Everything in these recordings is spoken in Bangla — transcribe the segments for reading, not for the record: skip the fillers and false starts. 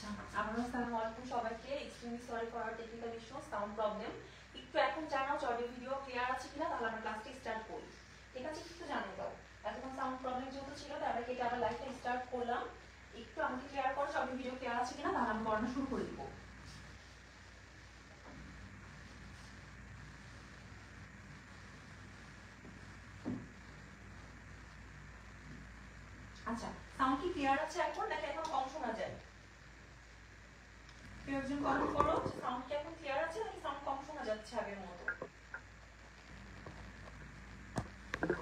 আচ্ছা, আসসালামু আলাইকুম সবাইকে। Extremely sorry for our technical issue, sound problem. একটু এখন জানাও অডিও ভিডিও ক্লিয়ার আছে কিনা, তাহলে আমরা ক্লাসটা স্টার্ট করি। ঠিক আছে, একটু জানিয়ে দাও। এতক্ষণ সাউন্ড প্রবলেম যেহেতু ছিল, তাহলে কেটে আবার লাইভটা স্টার্ট করলাম। একটু আমাকে ক্লিয়ার করো অডিও ভিডিও ক্লিয়ার আছে কিনা, তাহলে আমি পড়ানো শুরু করে দিব। আচ্ছা, সাউন্ড কি ক্লিয়ার আছে এখন, নাকি এখন কম শোনা যায়? কেউ একজন কমেন্ট করো, সাউন্ড কি এখন ক্লিয়ার আছে নাকি সাউন্ড কম শোনা যাচ্ছে আগের মতো?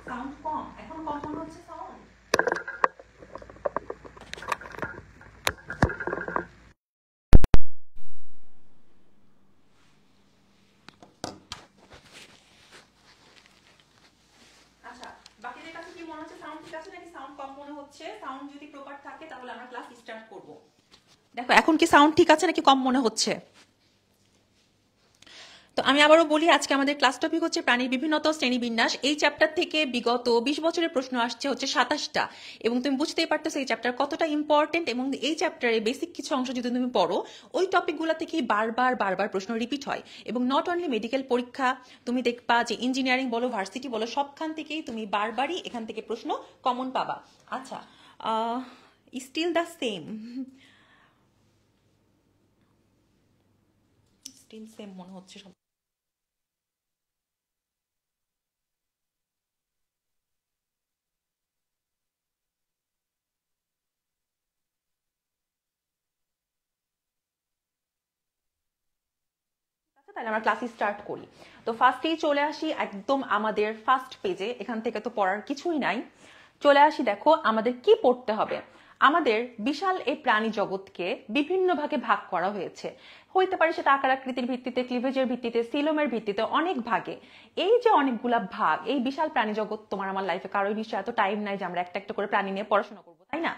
সাউন্ড কম, এখন কম মনে হচ্ছে সাউন্ড? আচ্ছা, বাকিদের কাছে কি মনে হচ্ছে, সাউন্ড ঠিক আছে নাকি সাউন্ড কম মনে হচ্ছে? সাউন্ড যদি প্রপার থাকে তাহলে আমরা ক্লাস স্টার্ট করব। দেখো এখন কি সাউন্ড ঠিক আছে নাকি কম মনে হচ্ছে? তো আমি আবারও বলি, আজকে আমাদের ক্লাস টপিক হচ্ছে প্রাণীর বিভিন্নতা শ্রেণীবিন্যাস। এই চ্যাপ্টার থেকে বিগত 20 বছরের প্রশ্ন আসছে হচ্ছে 27টা, এবং তুমি বুঝতেই পারতেছো এই চ্যাপ্টার কতটা ইম্পর্টেন্ট। এবং এই চ্যাপ্টারে বেসিক কিছু অংশ যদি তুমি পড়ো, ওই টপিকগুলো থেকেই বারবার বারবার প্রশ্ন রিপিট হয়। এবং নট অনলি মেডিকেল পরীক্ষা, তুমি দেখবা যে ইঞ্জিনিয়ারিং বলো, ভার্সিটি বলো, সবখান থেকেই তুমি বারবারই এখান থেকে প্রশ্ন কমন পাবা। আচ্ছা, still the same, still same মনে হচ্ছে সব। তাহলে আমরা ক্লাস স্টার্ট করি। তো ফার্স্টেই চলে আসি একদম আমাদের ফার্স্ট পেজে। এখান থেকে তো পড়ার কিছুই নাই, চলে আসি। দেখো আমাদের কি পড়তে হবে। আমাদের বিশাল এই প্রাণী জগৎকে বিভিন্ন ভাগে ভাগ করা হয়েছে। হইতে পারে সেটা আকার আকৃতির ভিত্তিতে, ক্লিভেজের ভিত্তিতে, সিলোমের ভিত্তিতে, অনেক ভাগে। এই যে অনেকগুলা ভাগ, এই বিশাল প্রাণী জগৎ, তোমার আমার লাইফে কারোর নিশ্চয় এত টাইম নাই যে আমরা একটা একটা করে প্রাণী নিয়ে পড়াশোনা করবো, তাই না?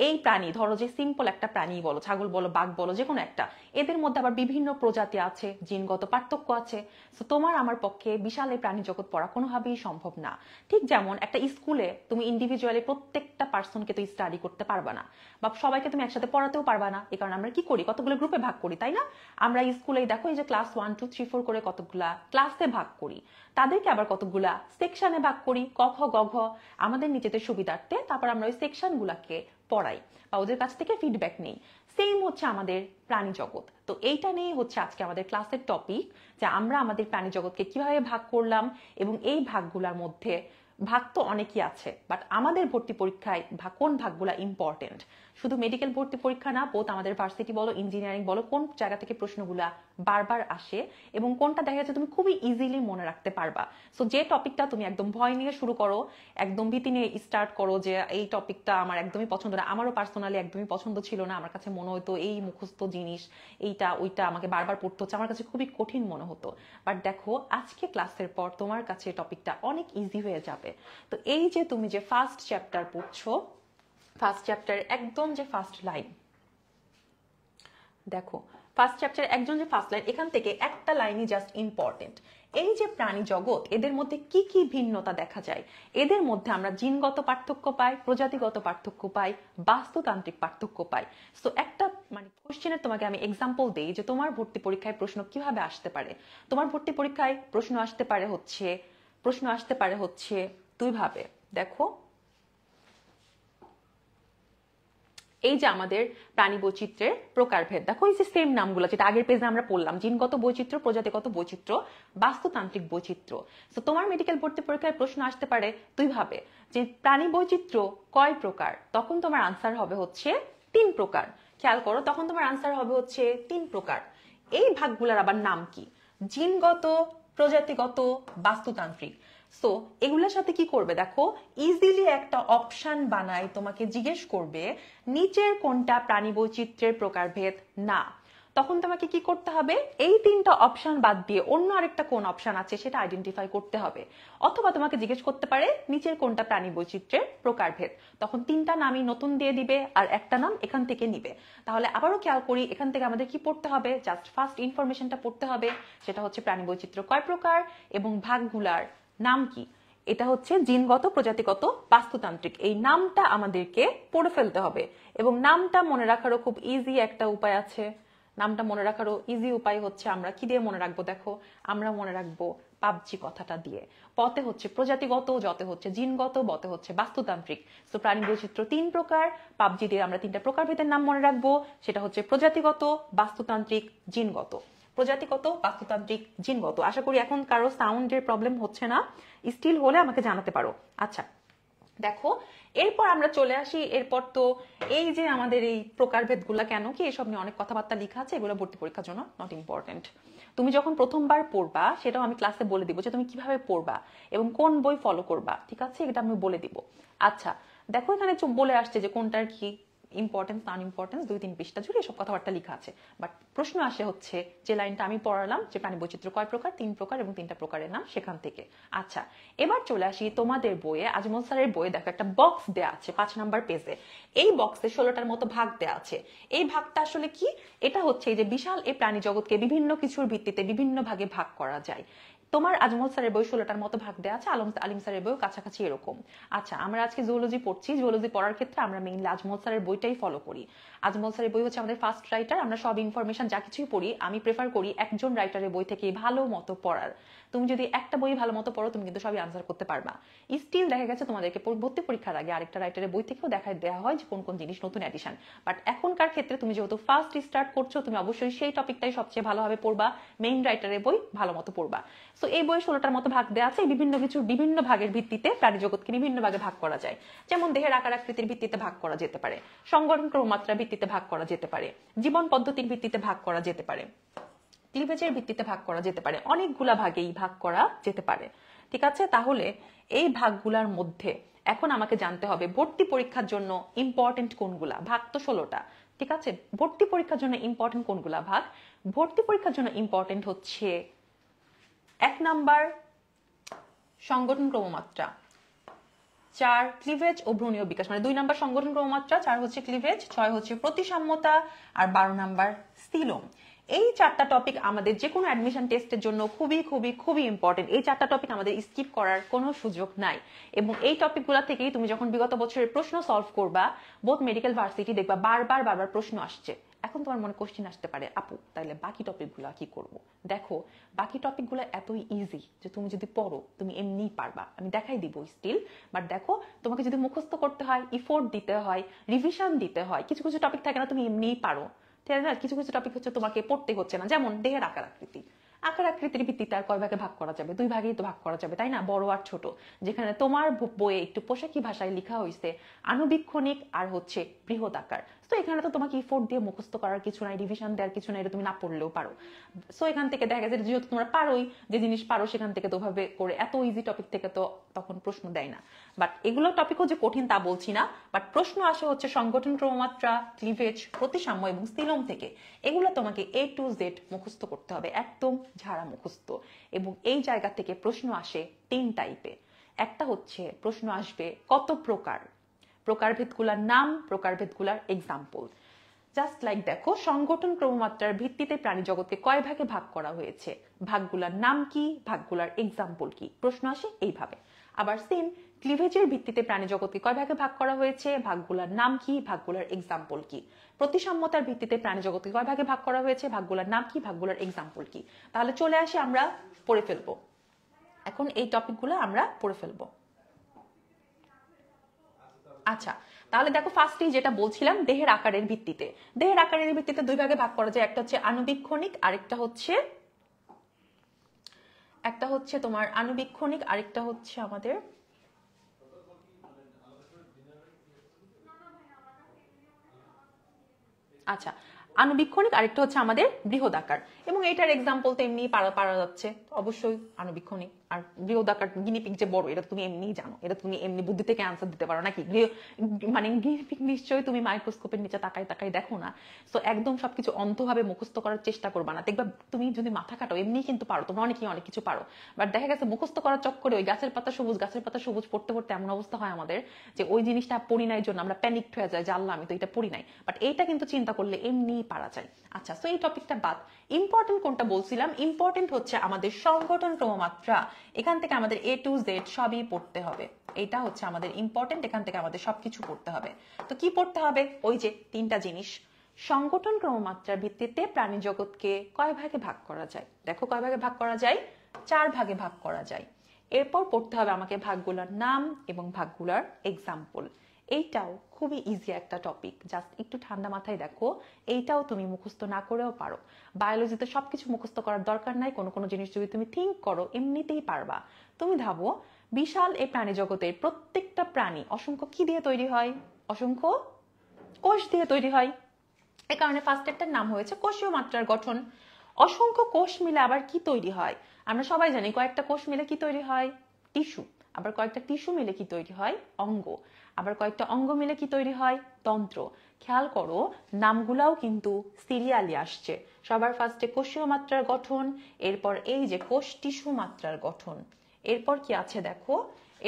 এই প্রাণী ধরো যে সিম্পল একটা প্রাণী বলো, ছাগল বলো, বাঘ বলো, যে কোনো একটা, এদের মধ্যে আবার বিভিন্ন প্রজাতি আছে, জিনগত পার্থক্য আছে। তো তোমার আমার পক্ষে বিশাল এই প্রাণী জগৎ পড়া কোনোভাবেই সম্ভব না। ঠিক যেমন একটা স্কুলে তুমি ইন্ডিভিজুয়ালি প্রত্যেকটা পার্সনকে তো স্টাডি করতে পারবা না, বা সবাইকে তুমি একসাথে পড়াতেও পারবা না। এই কারণে আমরা কি করি, কতগুলো গ্রুপে ভাগ করি, তাই না? আমরা স্কুলে দেখো এই যে ক্লাস 1 2 3 4 করে কতগুলা ক্লাসে ভাগ করি, তাদেরকে আবার কতগুলা সেকশনে ভাগ করি, ক খ গ ঘ, আমাদের নিজেদের সুবিধার্থে। তারপর আমরা ওই সেকশন গুলাকে পড়াই বা ওদের কাছ থেকে ফিডব্যাক নেই। সেম হচ্ছে আমাদের প্রাণী জগৎ। তো এইটা নিয়ে হচ্ছে আজকে আমাদের ক্লাসের টপিক, যে আমরা আমাদের প্রাণী জগৎকে কিভাবে ভাগ করলাম, এবং এই ভাগগুলোর মধ্যে ভাগ তো অনেকই আছে, বাট আমাদের ভর্তি পরীক্ষায় কোন ভাগগুলা ইম্পর্টেন্ট। শুধু মেডিকেল ভর্তি পরীক্ষা না, বোধ আমাদের ভার্সিটি বলো, ইঞ্জিনিয়ারিং বলো, কোন জায়গা থেকে প্রশ্নগুলা বারবার আসে এবং কোনটা দেখা যাচ্ছে তুমি খুবই ইজিলি মনে রাখতে পারবা। সো যে টপিকটা তুমি একদম ভয় নিয়ে শুরু করো, একদম ভীতি নিয়ে স্টার্ট করো যে এই টপিকটা আমার একদমই পছন্দ না, আমারও পার্সোনালি একদমই পছন্দ ছিল না, আমার কাছে মনে হতো এই মুখস্থ জিনিস, এইটা ওইটা আমাকে বারবার পড়তে হচ্ছে, আমার কাছে খুবই কঠিন মনে হতো। বাট দেখো আজকে ক্লাসের পর তোমার কাছে টপিকটা অনেক ইজি হয়ে যাবে। তো এই যে তুমি যে ফার্স্ট চ্যাপ্টার পড়ছো, ফার্স্ট চ্যাপ্টার একদম যে ফার্স্ট লাইন, দেখো ফার্স্ট চ্যাপ্টার একজন যে ফার্স্ট লাইন, এখান থেকে একটা লাইনই জাস্ট ইম্পর্টেন্ট। এই যে প্রাণী জগৎ, এদের মধ্যে কি কি ভিন্নতা দেখা যায়, এদের মধ্যে আমরা জিনগত পার্থক্য পাই, প্রজাতিগত পার্থক্য পাই, বাস্তুতান্ত্রিক পার্থক্য পাই। তো একটা মানে কোশ্চেনের তোমাকে আমি এক্সাম্পল দেই যে তোমার ভর্তি পরীক্ষায় প্রশ্ন কিভাবে আসতে পারে। তোমার ভর্তি পরীক্ষায় প্রশ্ন আসতে পারে হচ্ছে দুইভাবে। দেখো এই যে আমাদের প্রাণী বৈচিত্র্যের প্রকারভেদ, দেখো এই যে সেম নামগুলো যেটা আগের পেজে আমরা পড়লাম, জিনগত বৈচিত্র্য, প্রজাতিগত বৈচিত্র্য, বাস্তুতান্ত্রিক বৈচিত্র্য। তো তোমার মেডিকেল ভর্তি পরীক্ষায় প্রশ্ন আসতে পারে দুইভাবে, যে প্রাণী বৈচিত্র্য কয় প্রকার, তখন তোমার আনসার হবে হচ্ছে 3 প্রকার। খেয়াল করো, তখন তোমার আনসার হবে হচ্ছে 3 প্রকার। এই ভাগগুলোর আবার নাম কি, জিনগত, প্রজাতিগত, বাস্তুতান্ত্রিক। সো এগুলোর সাথে কি করবে, দেখো ইজিলি একটা অপশন বানাই, তোমাকে জিজ্ঞেস করবে নিচের কোনটা প্রাণী বৈচিত্র্যের প্রকারভেদ না। তখন তোমাকে কি করতে হবে, এই 3টা অপশন বাদ দিয়ে অন্য আরেকটা কোন অপশন আছে সেটা আইডেন্টিফাই করতে হবে। অথবা তোমাকে জিজ্ঞেস করতে পারে নিচের কোনটা প্রাণী বৈচিত্র্যের প্রকারভেদ, তখন 3টা নামই নতুন দিয়ে দিবে আর একটা নাম এখান থেকে নিবে। তাহলে আবারও খেয়াল করি, এখান থেকে আমাদের কি পড়তে হবে, জাস্ট ফার্স্ট ইনফরমেশনটা পড়তে হবে, সেটা হচ্ছে প্রাণী বৈচিত্র্য কয় প্রকার এবং ভাগগুলার নাম কি। এটা হচ্ছে জিনগত, প্রজাতিগত, বাস্তুতান্ত্রিক। এই নামটা আমাদেরকে পড়ে ফেলতে হবে এবং নামটা মনে রাখারও খুব ইজি একটা উপায় আছে। নামটা মনে রাখারও ইজি উপায় হচ্ছে আমরা কি দিয়ে মনে রাখবো? দেখো, আমরা মনে রাখবো পাবজি কথাটা দিয়ে। পতে হচ্ছে প্রজাতিগত, যতে হচ্ছে জিনগত, বতে হচ্ছে বাস্তুতান্ত্রিক। তো প্রাণী বৈচিত্র্য 3 প্রকার। পাবজি দিয়ে আমরা 3টা প্রকারভেদের নাম মনে রাখবো, সেটা হচ্ছে প্রজাতিগত, বাস্তুতান্ত্রিক, জিনগত। প্রজাতিগত, বাস্তুতান্ত্রিক, জিনগত। আশা করি এখন কারো সাউন্ডের প্রবলেম হচ্ছে না। স্টিল হলে আমাকে জানাতে পারো। আচ্ছা, দেখো এরপর আমরা চলে আসি। এরপর তো এই যে আমাদের এই প্রকারভেদগুলা, কেন কি এসব নিয়ে অনেক কথাবার্তা লেখা আছে, এগুলো ভর্তি পরীক্ষার জন্য নট ইম্পর্টেন্ট। তুমি যখন প্রথমবার পড়বা সেটাও আমি ক্লাসে বলে দিব যে তুমি কিভাবে পড়বা এবং কোন বই ফলো করবা, ঠিক আছে? এটা আমি বলে দিব। আচ্ছা, দেখো এখানে বলে আসছে যে কোনটার কি ইম্পর্টেন্স, নন ইম্পর্টেন্স, 2-3 পৃষ্ঠা জুড়ে এসব কথাবার্তা লেখা আছে। বাট প্রশ্ন আসে হচ্ছে যে লাইনটা আমি পড়ালাম, যে প্রাণী বৈচিত্র্য কয় প্রকার, 3 প্রকার এবং 3টা প্রকারের নাম, সেখান থেকে। আচ্ছা, এবার চলে আসি তোমাদের বইয়ে, আজমল স্যারের বইয়ে দেখো একটা বক্স দেয়া আছে 5 নাম্বার পেজে। এই বক্সে 16টার মতো ভাগ দেয়া আছে। এই ভাগটা আসলে কি? এটা হচ্ছে এই যে বিশাল এই প্রাণী জগৎকে বিভিন্ন কিছুর ভিত্তিতে বিভিন্ন ভাগে ভাগ করা যায়। তোমার আজমল স্যারের বই 16টার মতো ভাগ দেওয়া আছে, আলিম স্যারের বইও কাছাকাছি এরকম। আচ্ছা, আমরা আজকে জুওলজি পড়ছি। জুওলজি পড়ার ক্ষেত্রে আমরা মেইনলি আজমল স্যারের বইটাই ফলো করি। আজমল স্যারের বই হচ্ছে আমাদের ফার্স্ট রাইটার। আমরা সব ইনফরমেশন যা কিছুই পড়ি, আমি প্রেফার করি একজন রাইটারের বই থেকে ভালো মতো পড়ার। তুমি যদি একটা বই ভালো মতো পড়ো, তুমি কিন্তু সবই আনসার করতে পারবা। স্টিল দেখা গেছে তোমাদেরকে ভর্তি পরীক্ষার আগে আরেকটা রাইটারের বই থেকেও দেখায় দেওয়া হয় যে কোন কোন জিনিস নতুন এডিশন। বাট এখনকার ক্ষেত্রে তুমি যেহেতু ফার্স্ট স্টার্ট করছো, তুমি অবশ্যই সেই টপিকটাই সবচেয়ে ভালোভাবে পড়বা, মেইন রাইটারের বই ভালো মতো পড়বা। সো এই বই 16টার মতো ভাগ দেওয়া আছে। বিভিন্ন কিছুর বিভিন্ন ভাগের ভিত্তিতে প্রাণী জগৎকে বিভিন্ন ভাগে ভাগ করা যায়। যেমন দেহের আকার আকৃতির ভিত্তিতে ভাগ করা যেতে পারে, সংগঠন ক্রমমাত্রার ভিত্তিতে ভাগ করা যেতে পারে, জীবন পদ্ধতির ভিত্তিতে ভাগ করা যেতে পারে, ক্লিভেজের ভিত্তিতে ভাগ করা যেতে পারে, অনেকগুলা ভাগেই ভাগ করা যেতে পারে। ঠিক আছে, তাহলে এই ভাগগুলার মধ্যে এখন আমাকে জানতে হবে ভর্তি পরীক্ষার জন্য ইম্পর্টেন্ট কোনগুলা ভাগ। তো 16টা, ঠিক আছে। ভর্তি পরীক্ষার জন্য ইম্পর্টেন্ট কোনগুলা ভাগ? ভর্তি পরীক্ষার জন্য ইম্পর্টেন্ট হচ্ছে 1 নাম্বার সংগঠন ক্রমমাত্রা, 4 ক্লিভেজ ও ভ্রূণীয় বিকাশ, মানে 2 নাম্বার সংগঠন ক্রমমাত্রা, 4 হচ্ছে ক্লিভেজ, 6 হচ্ছে প্রতিসাম্যতা, আর 12 নাম্বার সিলোম। এই 4টা টপিক আমাদের যে কোনো অ্যাডমিশন টেস্টের জন্য খুবই খুবই খুবই ইম্পর্টেন্ট। এই 4টা টপিক আমাদের স্কিপ করার কোনো সুযোগ নাই। এবং এই টপিকগুলো থেকেই তুমি যখন বিগত বছরের প্রশ্ন সলভ করবা, বোথ মেডিকেল ভার্সিটি, দেখবা বারবার প্রশ্ন আসছে। এখন তোমার মনে কোশ্চেন আসতে পারে, আপু তাইলে বাকি টপিকগুলো কি করব? দেখো, বাকি টপিকগুলো এতই ইজি যে তুমি যদি পড়ো তুমি এমনিই পারবা। আমি দেখাই দিব স্টিল। বাট দেখো, তোমাকে যদি মুখস্থ করতে হয়, ইফোর্ট দিতে হয়, রিভিশন দিতে হয়, কিছু কিছু টপিক থাকে না তুমি এমনিই পারো, ঠিক আছে? কিছু কিছু টপিক হচ্ছে তোমাকে পড়তে হচ্ছে না। যেমন দেহের আকার আকৃতি, আকার আকৃতির ভিত্তিতে আর কয় ভাগে ভাগ করা যাবে? 2 ভাগেই তো ভাগ করা যাবে, তাই না? বড় আর ছোট। যেখানে তোমার বইয়ে একটু পোশাকি ভাষায় লেখা হয়েছে আণুবীক্ষণিক আর হচ্ছে বৃহৎ আকার। তো এখানে তো তোমাকে ইফোর্ট দিয়ে মুখস্থ করার কিছু নাই, রিভিশন দেওয়ার কিছু নাই, এটা তুমি না পড়লেও পারো। সো এখান থেকে দেখা গেছে যেহেতু তোমরা পারোই, যে জিনিস পারো সেখান থেকে তো ভাবে করে এত ইজি টপিক থেকে তো তখন প্রশ্ন দেয় না। বাট এগুলো টপিকও যে কঠিন তা বলছি না, বাট প্রশ্ন আসে হচ্ছে সংগঠন ক্রমমাত্রা, ক্লিভেজ, প্রতিসাম্য এবং সিলোম থেকে। এগুলো তোমাকে A to Z মুখস্থ করতে হবে, একদম ঝাড়া মুখস্থ। এবং এই জায়গা থেকে প্রশ্ন আসে 3 টাইপে। একটা হচ্ছে প্রশ্ন আসবে কত প্রকার, প্রকারভেদগুলার নাম, প্রকারভেদগুলার এক্সাম্পল। জাস্ট লাইক দেখো, সংগঠন ক্রমমাত্রার ভিত্তিতে প্রাণী জগৎকে কয় ভাগে ভাগ করা হয়েছে, ভাগগুলার নাম কি, ভাগগুলার এক্সাম্পল কি, প্রশ্ন আসে এইভাবে। আবার সেম ক্লিভেজের ভিত্তিতে প্রাণী জগৎকে কয় ভাগে ভাগ করা হয়েছে, ভাগগুলার নাম কি, ভাগগুলার এক্সাম্পল কি। প্রতিসাম্যতার ভিত্তিতে প্রাণী জগৎকে কয় ভাগে ভাগ করা হয়েছে, ভাগগুলার নাম কি, ভাগগুলার এক্সাম্পল কি। তাহলে চলে আসি, আমরা পড়ে ফেলবো এখন এই টপিকগুলো আমরা পড়ে ফেলবো। আচ্ছা, তাহলে দেখো ফার্স্টেই যেটা বলছিলাম, দেহের আকারের ভিত্তিতে। দেহের আকারের ভিত্তিতে 2 ভাগে ভাগ করা যায়, একটা হচ্ছে আণুবীক্ষণিক, আরেকটা হচ্ছে তোমার আণুবীক্ষণিক, আরেকটা হচ্ছে আমাদের আচ্ছা আণুবীক্ষণিক, আরেকটা হচ্ছে আমাদের বৃহদাকার। এবং এটার এক্সাম্পল তো এমনি পারা যাচ্ছে, অবশ্যই আণুবীক্ষণিক। আর বৃহদাকার গিনিপিক যে বড়, এটা তুমি এমনিই জানো, এটা তুমি এমনি বুদ্ধি থেকে আনসার দিতে পারো নাকি? মানে গিনিপিক নিশ্চয়ই তুমি মাইক্রোস্কোপের নিচে তাকাই তাকাই দেখো না। সো একদম সবকিছু অন্ধভাবে মুখস্থ করার চেষ্টা করবা না। দেখবা তুমি যদি মাথা কাটো এমনি কিন্তু পারো, তোমরা অনেকেই অনেক কিছু পারো। বাট দেখা গেছে মুখস্থ করার চক্করে ওই গাছের পাতা সবুজ পড়তে পড়তে এমন অবস্থা হয় আমাদের যে ওই জিনিসটা পড়ি নাই জন্য আমরা প্যানিকড হয়ে যায়, জানলাম আমি তো এটা পড়ি নাই। বাট এইটা কিন্তু চিন্তা করলে এমনি পারা যায়। আচ্ছা, সো এই টপিকটা বাদ। ইম্পর্টেন্ট কোনটা বলছিলাম, ইম্পর্টেন্ট হচ্ছে আমাদের সংগঠন ক্রমমাত্রা। এখান থেকে আমাদের A to Z সবই পড়তে হবে, এটা হচ্ছে আমাদের ইম্পর্টেন্ট, এখান থেকে আমাদের সবকিছু পড়তে হবে। তো কি পড়তে হবে? ওই যে তিনটা জিনিস। সংগঠন ক্রমমাত্রার ভিত্তিতে প্রাণী জগৎকে কয় ভাগে ভাগ করা যায়? দেখো কয় ভাগে ভাগ করা যায়, 4 ভাগে ভাগ করা যায়। এরপর পড়তে হবে আমাকে ভাগগুলোর নাম এবং ভাগগুলোর এক্সাম্পল। এইটাও খুবই ইজি একটা টপিক, জাস্ট একটু ঠান্ডা মাথায় দেখো, এইটাও তুমি মুখস্থ না করেও পারো। বায়োলজিতে সবকিছু মুখস্থ করার দরকার নাই, কোনো কোনো জিনিস যদি তুমি থিঙ্ক করো এমনিতেই পারবা। তুমি ভাবো বিশাল এই প্রাণী জগতের প্রত্যেকটা প্রাণী অসংখ্য কি দিয়ে তৈরি হয়? অসংখ্য কোষ দিয়ে তৈরি হয়। এই কারণে ফার্স্টেরটার নাম হয়েছে কোষীয় মাত্রার গঠন। অসংখ্য কোষ মিলে আবার কি তৈরি হয়? আমরা সবাই জানি কয়েকটা কোষ মিলে কি তৈরি হয়? টিস্যু। আবার কয়েকটা টিস্যু মিলে কি তৈরি হয়? অঙ্গ। আবার কয়েকটা অঙ্গ মিলে কি তৈরি হয়? তন্ত্র। খেয়াল করো নামগুলাও কিন্তু সিরিয়ালি আসছে। সবার ফার্স্টে কোষীয় মাত্রার গঠন, এরপর এই যে কোষ টিস্যু মাত্রার গঠন, এরপর কি আছে দেখো,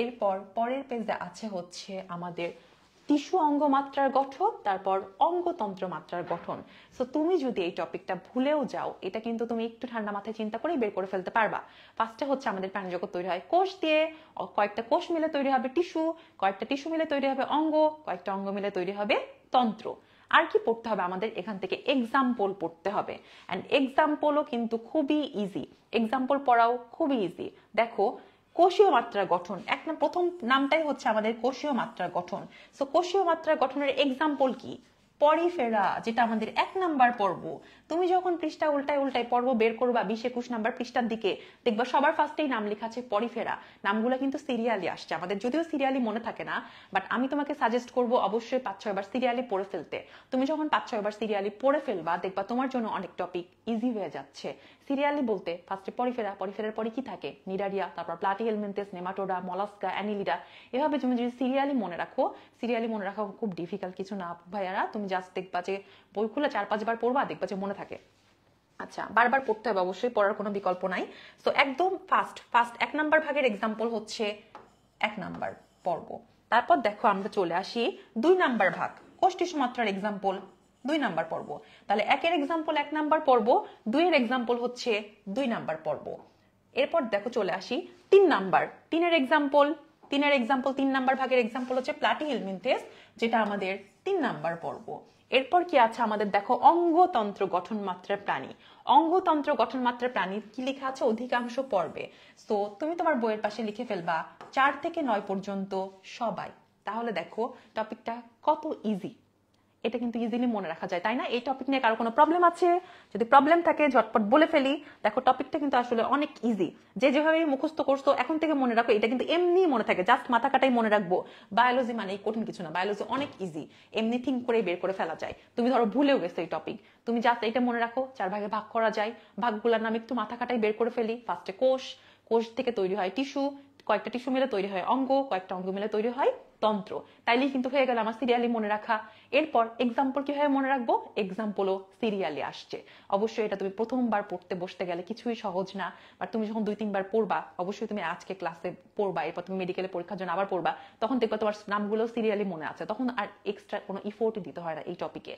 এরপর পরের পেজে আছে হচ্ছে আমাদের টিস্যু অঙ্গ মাত্রার গঠন, তারপর অঙ্গতন্ত্র মাত্রার গঠন। সো তুমি যদি এই টপিকটা ভুলেও যাও, এটা কিন্তু তুমি একটু ঠান্ডা মাথায় চিন্তা করেই বের করে ফেলতে পারবা। ফার্স্টে হচ্ছে আমাদের প্রাণীজগৎ তৈরি হয় কোষ দিয়ে, কয়েকটা কোষ মিলে তৈরি হবে টিস্যু, কয়েকটা টিস্যু মিলে তৈরি হবে অঙ্গ, কয়েকটা অঙ্গ মিলে তৈরি হবে তন্ত্র। আর কি পড়তে হবে আমাদের? এখান থেকে এক্সাম্পল পড়তে হবে। অ্যান্ড এক্সাম্পলও কিন্তু খুবই ইজি, এক্সাম্পল পড়াও খুবই ইজি। দেখো কোষীয় মাত্রার গঠন, প্রথম নামটাই হচ্ছে আমাদের কোষীয় মাত্রার গঠন। সো কোষীয় মাত্রার গঠনের এক্সাম্পল কি? পরিফেরা, যেটা আমাদের 1 নাম্বার পর্ব। তুমি যখন পৃষ্ঠা উল্টায় উল্টায় পর্ব বের করবা 20-21 নাম্বার পৃষ্ঠার দিকে, দেখবা সবার ফার্স্টেই নাম লেখা আছে পরিফেরা। নামগুলো কিন্তু সিরিয়ালি আসছে, আমাদের যদিও সিরিয়ালি মনে থাকে না, বাট আমি তোমাকে সাজেস্ট করব অবশ্যই 5-6 বার সিরিয়ালি পড়ে ফেলতে। তুমি যখন 5-6 বার সিরিয়ালি পড়ে ফেলবা, দেখবা তোমার জন্য অনেক টপিক ইজি হয়ে যাচ্ছে। সিরিয়ালি বলতে ফার্স্টে পরিফেরা, পরিফেরার পরে কি থাকে? নিডারিয়া, তারপর প্লাটিহেলমিনথেস, নেমাটোডা, মলাস্কা, অ্যানিলিডা। এভাবে তুমি যদি সিরিয়ালি মনে রাখো, সিরিয়ালি মনে রাখা খুব ডিফিকাল্ট কিছু না ভাইয়ারা, তুমি জাস্ট দেখবা যে বইগুলো 4-5 বার পড়বা, দেখবা যে মনে থাকে। আচ্ছা, বারবার পড়তে হবে অবশ্যই, পড়ার কোনো বিকল্প নাই। তো একদম ফার্স্ট 1 নাম্বার ভাগের এক্সাম্পল হচ্ছে 1 নাম্বার পর্ব। তারপর দেখো আমরা চলে আসি 2 নাম্বার ভাগ, কোষ টিস্যু মাত্রার এক্সাম্পল 2 নাম্বার পর্ব। তাহলে 1-এর এক্সাম্পল 1 নাম্বার পর্ব, 2-এর এক্সাম্পল হচ্ছে 2 নাম্বার পর্ব। এরপর দেখো চলে আসি 3 নাম্বার, 3-এর এক্সাম্পল 3 নাম্বার ভাগের এক্সাম্পল হচ্ছে প্লাটিহেলমিনথেস, যেটা আমাদের 3 নাম্বার পর্ব। এরপর কি আছে আমাদের? দেখো অঙ্গতন্ত্র গঠন মাত্রার প্রাণী। অঙ্গতন্ত্র গঠন মাত্রার প্রাণী কি লেখা আছে? অধিকাংশ পর্বে। তো তুমি তোমার বইয়ের পাশে লিখে ফেলবা 4 থেকে 9 পর্যন্ত সবাই। তাহলে দেখো টপিকটা কত ইজি, এটা কিন্তু ইজিলি মনে রাখা যায়, তাই না? এই টপিক নিয়ে কারো কোনো প্রবলেম আছে? যদি প্রবলেম থাকে ঝটপট বলে ফেলি। দেখো টপিকটা কিন্তু আসলে অনেক ইজি, যে যেভাবে মুখস্থ করছো এখন থেকে মনে রাখো, এটা কিন্তু এমনি মনে থাকে, জাস্ট মাথা কাটাই মনে রাখবো। বায়োলজি মানে কঠিন কিছু না, বায়োলজি অনেক ইজি, এমনি থিঙ্ক করে বের করে ফেলা যায়। তুমি ধরো ভুলেও গেছো এই টপিক, তুমি জাস্ট এটা মনে রাখো 4 ভাগে ভাগ করা যায়, ভাগগুলোর নাম একটু মাথা কাটাই বের করে ফেলি। ফার্স্টে কোষ, কোষ থেকে তৈরি হয় টিস্যু, কয়েকটা টিস্যু মিলে তৈরি হয় অঙ্গ, কয়েকটা অঙ্গ মিলে তৈরি হয় তন্ত্র। তাইলেই কিন্তু হয়ে গেল আমার সিরিয়ালি মনে রাখা। এরপর এক্সাম্পল কিভাবে মনে রাখবো? এক্সাম্পলও সিরিয়ালি আসছে। অবশ্যই এটা তুমি প্রথমবার পড়তে বসতে গেলে কিছুই সহজ না, বাট তুমি যখন 2-3 বার পড়বা, অবশ্যই তুমি আজকে ক্লাসে পড়বা, এরপর তুমি মেডিকেলে পরীক্ষার জন্য আবার পড়বা, তখন দেখবা তোমার নামগুলো সিরিয়ালি মনে আছে, তখন আর এক্সট্রা কোনো ইফোর্ট দিতে হয় না এই টপিকে।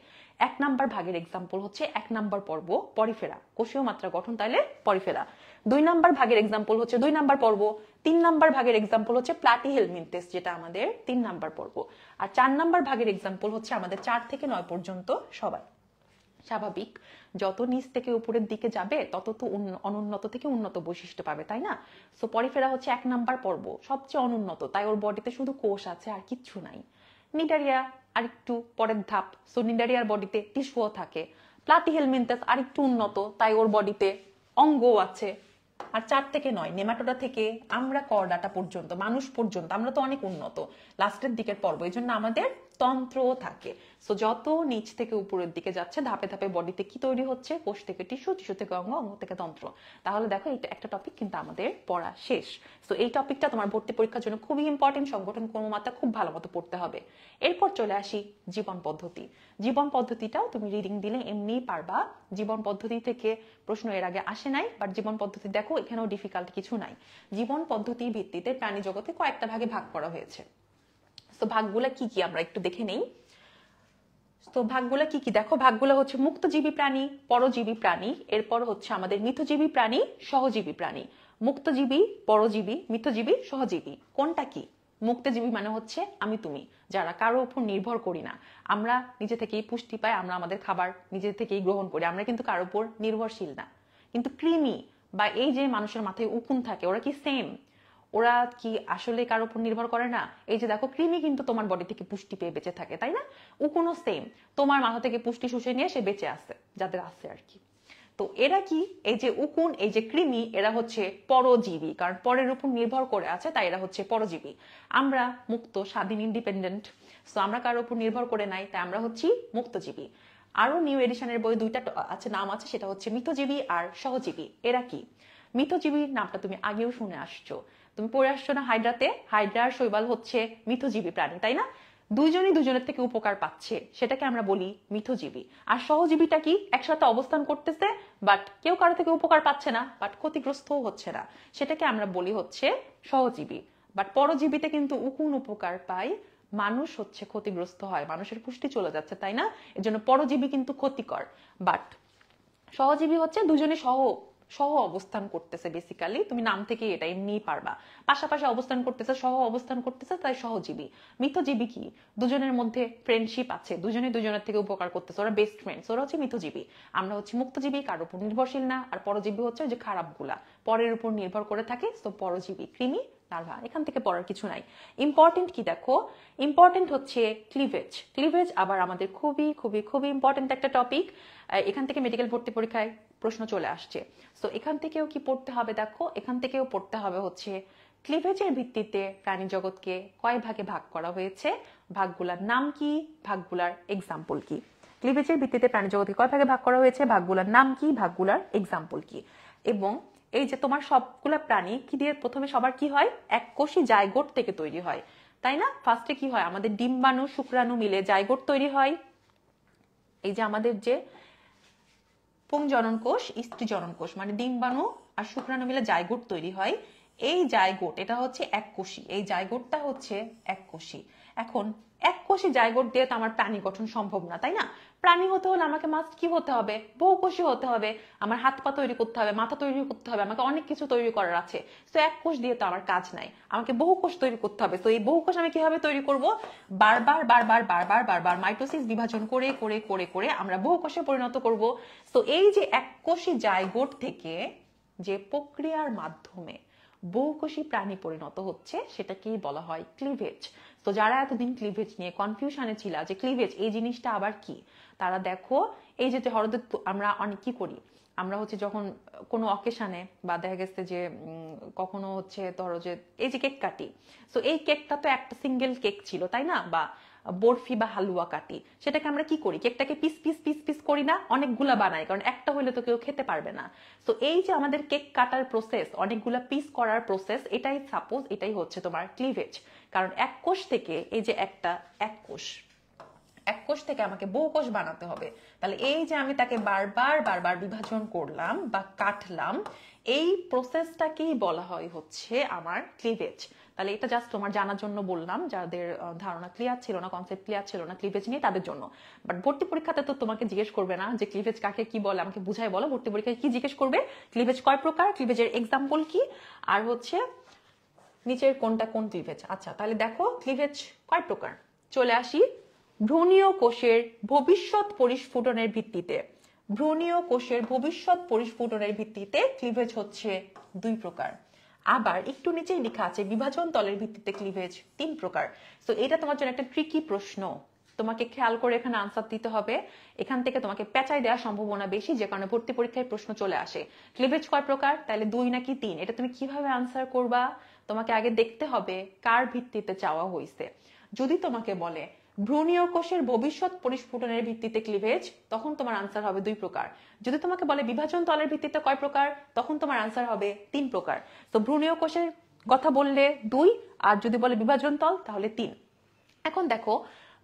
1 নাম্বার ভাগের এক্সাম্পল হচ্ছে 1 নাম্বার পর্ব পরিফেরা, কোষীয় মাত্রা গঠন, তাইলে পরিফেরা। 2 নাম্বার ভাগের এক্সাম্পল হচ্ছে 2 নাম্বার পর্ব। 3 নাম্বার ভাগের এক্সাম্পল হচ্ছে প্লাটিহেলমিনথেস, যেটা আমাদের 3 নাম্বার পর্ব। আর 4 নাম্বার ভাগের এক্সাম্পল হচ্ছে আমাদের 4 থেকে 9 পর্যন্ত সবাই। স্বাভাবিক, যত নিচ থেকে উপরের দিকে যাবে তত তো অনুন্নত থেকে উন্নত বৈশিষ্ট্য পাবে, তাই না? সো পরিফেরা হচ্ছে 1 নাম্বার পর্ব, সবচেয়ে অনুন্নত, তাই ওর বডিতে শুধু কোষ আছে আর কিচ্ছু নাই। নিডারিয়া আরেকটু পরের ধাপ, সো নিডারিয়ার বডিতে টিস্যুও থাকে। প্লাটিহেলমিনথেস আরেকটু উন্নত, তাই ওর বডিতে অঙ্গও আছে। আর 4 থেকে 9 নেমাটোডা থেকে আমরা করডাটা পর্যন্ত, মানুষ পর্যন্ত আমরা তো অনেক উন্নত, লাস্টের দিকের পর্ব, এই জন্য আমাদের তন্ত্রও থাকে। সো যত নিচ থেকে উপরের দিকে যাচ্ছে ধাপে ধাপে বডিতে কি তৈরি হচ্ছে? কোষ থেকে টিস্যু, টিস্যু থেকে অঙ্গ, অঙ্গ থেকে তন্ত্র। তাহলে দেখো এটা একটা টপিক কিন্তু আমাদের পড়া শেষ। সো এই টপিকটা তোমার ভর্তি পরীক্ষার জন্য খুবই ইম্পর্টেন্ট, সংগঠন কর্মমাত্রা খুব ভালো মতো পড়তে হবে। এরপর চলে আসি জীবন পদ্ধতি। জীবন পদ্ধতিটাও তুমি রিডিং দিলে এমনিই পারবা। জীবন পদ্ধতি থেকে প্রশ্ন এর আগে আসে নাই, বাট জীবন পদ্ধতি দেখো এখানেও ডিফিকাল্ট কিছু নাই। জীবন পদ্ধতির ভিত্তিতে প্রাণী জগতে কয়েকটা ভাগে ভাগ করা হয়েছে। তো ভাগগুলা কি কি আমরা একটু দেখে নেই। তো ভাগগুলো কি কি দেখো, ভাগগুলো হচ্ছে মুক্তজীবী প্রাণী, পরজীবী প্রাণী, এরপর হচ্ছে আমাদের মিথজীবী প্রাণী, সহজীবী প্রাণী। মুক্তজীবী, পরজীবী, মিথজীবী, সহজীবী। কোনটা কি? মুক্তজীবী মানে হচ্ছে আমি তুমি, যারা কারো উপর নির্ভর করি না, আমরা নিজে থেকেই পুষ্টি পাই, আমরা আমাদের খাবার নিজে থেকেই গ্রহণ করি, আমরা কিন্তু কারোর উপর নির্ভরশীল না। কিন্তু কৃমি বা এই যে মানুষের মাথায় উকুন থাকে, ওরা কি সেম? ওরা কি আসলে কারোর উপর নির্ভর করে না? এই যে দেখো, কৃমি কিন্তু তোমার বডি থেকে পুষ্টি পেয়ে বেঁচে থাকে, তাই না? উকুনও সেম, তোমার মাথা থেকে পুষ্টি শুষে নিয়ে সে বেঁচে আছে, যাদের আছে আর কি। তো এরা কি, এই যে উকুন, এই যে কৃমি, এরা হচ্ছে পরজীবী, কারণ পরের উপর নির্ভর করে আছে, তাই এরা হচ্ছে পরজীবী। আমরা মুক্ত, স্বাধীন, ইন্ডিপেন্ডেন্ট, তো আমরা কারোর উপর নির্ভর করে নাই, তাই আমরা হচ্ছি মুক্তজীবী। আরো নিউ এডিশনের বই দুইটা আছে, নাম আছে, সেটা হচ্ছে মিথজীবী আর সহজীবী। এরা কি? মিথজীবীর নামটা তুমি আগেও শুনে আসছো, তুমি পড়ে আসছো না হাইড্রাতে? হাইড্রা আর শৈবাল হচ্ছে মিথজীবী প্রাণী, তাই না? দুইজনই দুজনের থেকে উপকার পাচ্ছে, সেটাকে আমরা বলি মিথজীবী। আর সহজীবীটা কি? একসাথে অবস্থান করতেছে, বাট কেউ কারো থেকে উপকার পাচ্ছে না, বাট ক্ষতিগ্রস্তও হচ্ছে না, সেটাকে আমরা বলি হচ্ছে সহজীবী। বাট পরজীবীতে কিন্তু উকুন উপকার পায়, মানুষ হচ্ছে ক্ষতিগ্রস্ত হয়, মানুষের পুষ্টি চলে যাচ্ছে, তাই না? এর জন্য পরজীবী কিন্তু ক্ষতিকর। বাট সহজীবী হচ্ছে দুজনে সহ সহ অবস্থান করতেছে, বেসিক্যালি তুমি নাম থেকে এটা এমনিই পারবা, পাশাপাশি অবস্থান করতেছে, সহ অবস্থান করতেছে, তাই সহজীবী। মিথজীবী কি? দুজনের মধ্যে ফ্রেন্ডশিপ আছে, দুজনে দুজনের থেকে উপকার করতেছে, ওরা বেস্ট ফ্রেন্ডস, ওরা হচ্ছে মিথজীবী। আমরা হচ্ছে মুক্তজীবী, কারোর উপর নির্ভরশীল না। আর পরজীবী হচ্ছে ওই যে খারাপ গুলা, পরের উপর নির্ভর করে থাকে, তো পরজীবী। কৃমি, লার্ভা, এখান থেকে পড়ার কিছু নাই। ইম্পর্টেন্ট কি দেখো, ইম্পর্টেন্ট হচ্ছে ক্লিভেজ। ক্লিভেজ আবার আমাদের খুবই খুবই খুবই ইম্পর্টেন্ট একটা টপিক। এখান থেকে মেডিকেল ভর্তি পরীক্ষায় প্রশ্ন চলে আসছে। তো এখান থেকেও কি পড়তে হবে দেখো, এখান থেকেও পড়তে হবে হচ্ছে ক্লিভেজের ভিত্তিতে প্রাণী জগৎকে কয় ভাগে ভাগ করা হয়েছে, ভাগগুলার নাম কি, ভাগগুলার এক্সাম্পল কি। ক্লিভেজের ভিত্তিতে প্রাণী জগৎকে কয় ভাগে ভাগ করা হয়েছে, ভাগগুলার নাম কি, ভাগগুলার এক্সাম্পল কি। এবং এই যে তোমার সবগুলা প্রাণী কি দিয়ে প্রথমে সবার কি হয়, এককোষী জাইগোট থেকে তৈরি হয়, তাই না? ফার্স্টে কি হয়, আমাদের ডিম্বাণু শুক্রাণু মিলে জাইগোট তৈরি হয়। এই যে আমাদের যে পুংজনন কোষ, স্ত্রী জনন কোষ, মানে ডিম্বাণু আর শুক্রাণু মিলে জাইগোট তৈরি হয়। এই জাইগোট, এটা হচ্ছে এককোষী, এই জাইগোটটা হচ্ছে এককোষী। এখন এককোষী জাইগোট দিয়ে তো আমার প্রাণী গঠন সম্ভব না, তাই না? প্রাণী হতে হলে আমাকে মাস্ট কি হতে হবে, বহুকোষী হতে হবে। আমার হাত পা তৈরি করতে হবে, মাথা তৈরি করতে হবে, আমাকে অনেক কিছু তৈরি করার আছে। তো এক কোষ দিয়ে তো আমার কাজ নাই, আমাকে বহুকোষ তৈরি করতে হবে। তো এই বহুকোষ আমি কিভাবে তৈরি করব? বারবার বারবার বারবার বারবার মাইটোসিস বিভাজন করে করে করে করে আমরা বহুকোষে পরিণত করব। তো এই যে এককোষী জাইগোট থেকে যে প্রক্রিয়ার মাধ্যমে বহুকোষী প্রাণী পরিণত হচ্ছে, সেটাকেই বলা হয় ক্লিভেজ। তো যারা এতদিন ক্লিভেজ নিয়ে কনফিউশনে ছিল যে ক্লিভেজ এই জিনিসটা আবার কি, তারা দেখো, এই যে হরদের আমরা অনেক কি করি, আমরা হচ্ছে যখন কোনো অকেশনে বা দেখা গেছে যে কখনো হচ্ছে ধরো যে এই যে কেক কাটি, তো এই কেকটা তো একটা সিঙ্গেল কেক ছিল, তাই না? বা বরফি বা হালুয়া কাটি, সেটাকে আমরা কি করি, কেকটাকে পিস পিস পিস পিস করি না, অনেকগুলা বানাই, কারণ একটা হইলে তো কেউ খেতে পারবে না। তো এই যে আমাদের কেক কাটার প্রসেস, অনেকগুলা পিস করার প্রসেস, এটাই সাপোজ এটাই হচ্ছে তোমার ক্লিভেজ। কারণ এক কোষ থেকে এই যে এক কোষ থেকে আমাকে বহু কোষ বানাতে হবে, তাহলে এই যে আমি তাকে বারবার বারবার বিভাজন করলাম বা কাটলাম, এই প্রসেসটাকেই বলা হয় হচ্ছে আমার ক্লিভেজ। তাহলে এটা জাস্ট তোমার জানার জন্য বললাম, যাদের ধারণা ক্লিয়ার ছিল না, কনসেপ্ট ক্লিয়ার ছিল না ক্লিভেজ নিয়ে, তাদের জন্য। বাট ভর্তি পরীক্ষাতে তো তোমাকে জিজ্ঞেস করবে না যে ক্লিভেজ কাকে কি বলে, আমাকে বুঝাই বলো। ভর্তি পরীক্ষায় কি জিজ্ঞেস করবে, ক্লিভেজ কয় প্রকার, ক্লিভেজের এক্সাম্পল কি, আর হচ্ছে নিচের কোনটা কোন ক্লিভেজ। আচ্ছা, তাহলে দেখো ক্লিভেজ কয় প্রকার। চলে আসি ভ্রূণীয় কোষের ভবিষ্যৎ পরিস্ফুটনের ভিত্তিতে। ভ্রূণীয় কোষের ভবিষ্যৎ পরিস্ফুটনের ভিত্তিতে ক্লিভেজ হচ্ছে 2 প্রকার। আবার একটু নিচেই লেখা আছে বিভাজন তলের ভিত্তিতে ক্লিভেজ 3 প্রকার। তো এটা তোমার জন্য একটা ট্রিকি প্রশ্ন, তোমাকে খেয়াল করে এখানে আনসার দিতে হবে। এখান থেকে তোমাকে পেঁচাই দেওয়ার সম্ভাবনা বেশি, যে কারণে ভর্তি পরীক্ষায় প্রশ্ন চলে আসে ক্লিভেজ কয় প্রকার, তাহলে 2 নাকি 3, এটা তুমি কিভাবে আনসার করবা? তোমাকে আগে দেখতে হবে কার ভিত্তিতে চাওয়া হয়েছে। যদি তোমাকে বলে ভ্রূণীয় কোষের ভবিষ্যৎ পরিস্ফুটনের ভিত্তিতে ক্লিভেজ, তখন তোমার আনসার হবে 2 প্রকার। যদি তোমাকে বলে বিভাজন তলের ভিত্তিতে কয় প্রকার, তখন তোমার আনসার হবে 3 প্রকার। তো ভ্রূণীয় কোষের কথা বললে 2, আর যদি বলে বিভাজন তল তাহলে 3। এখন দেখো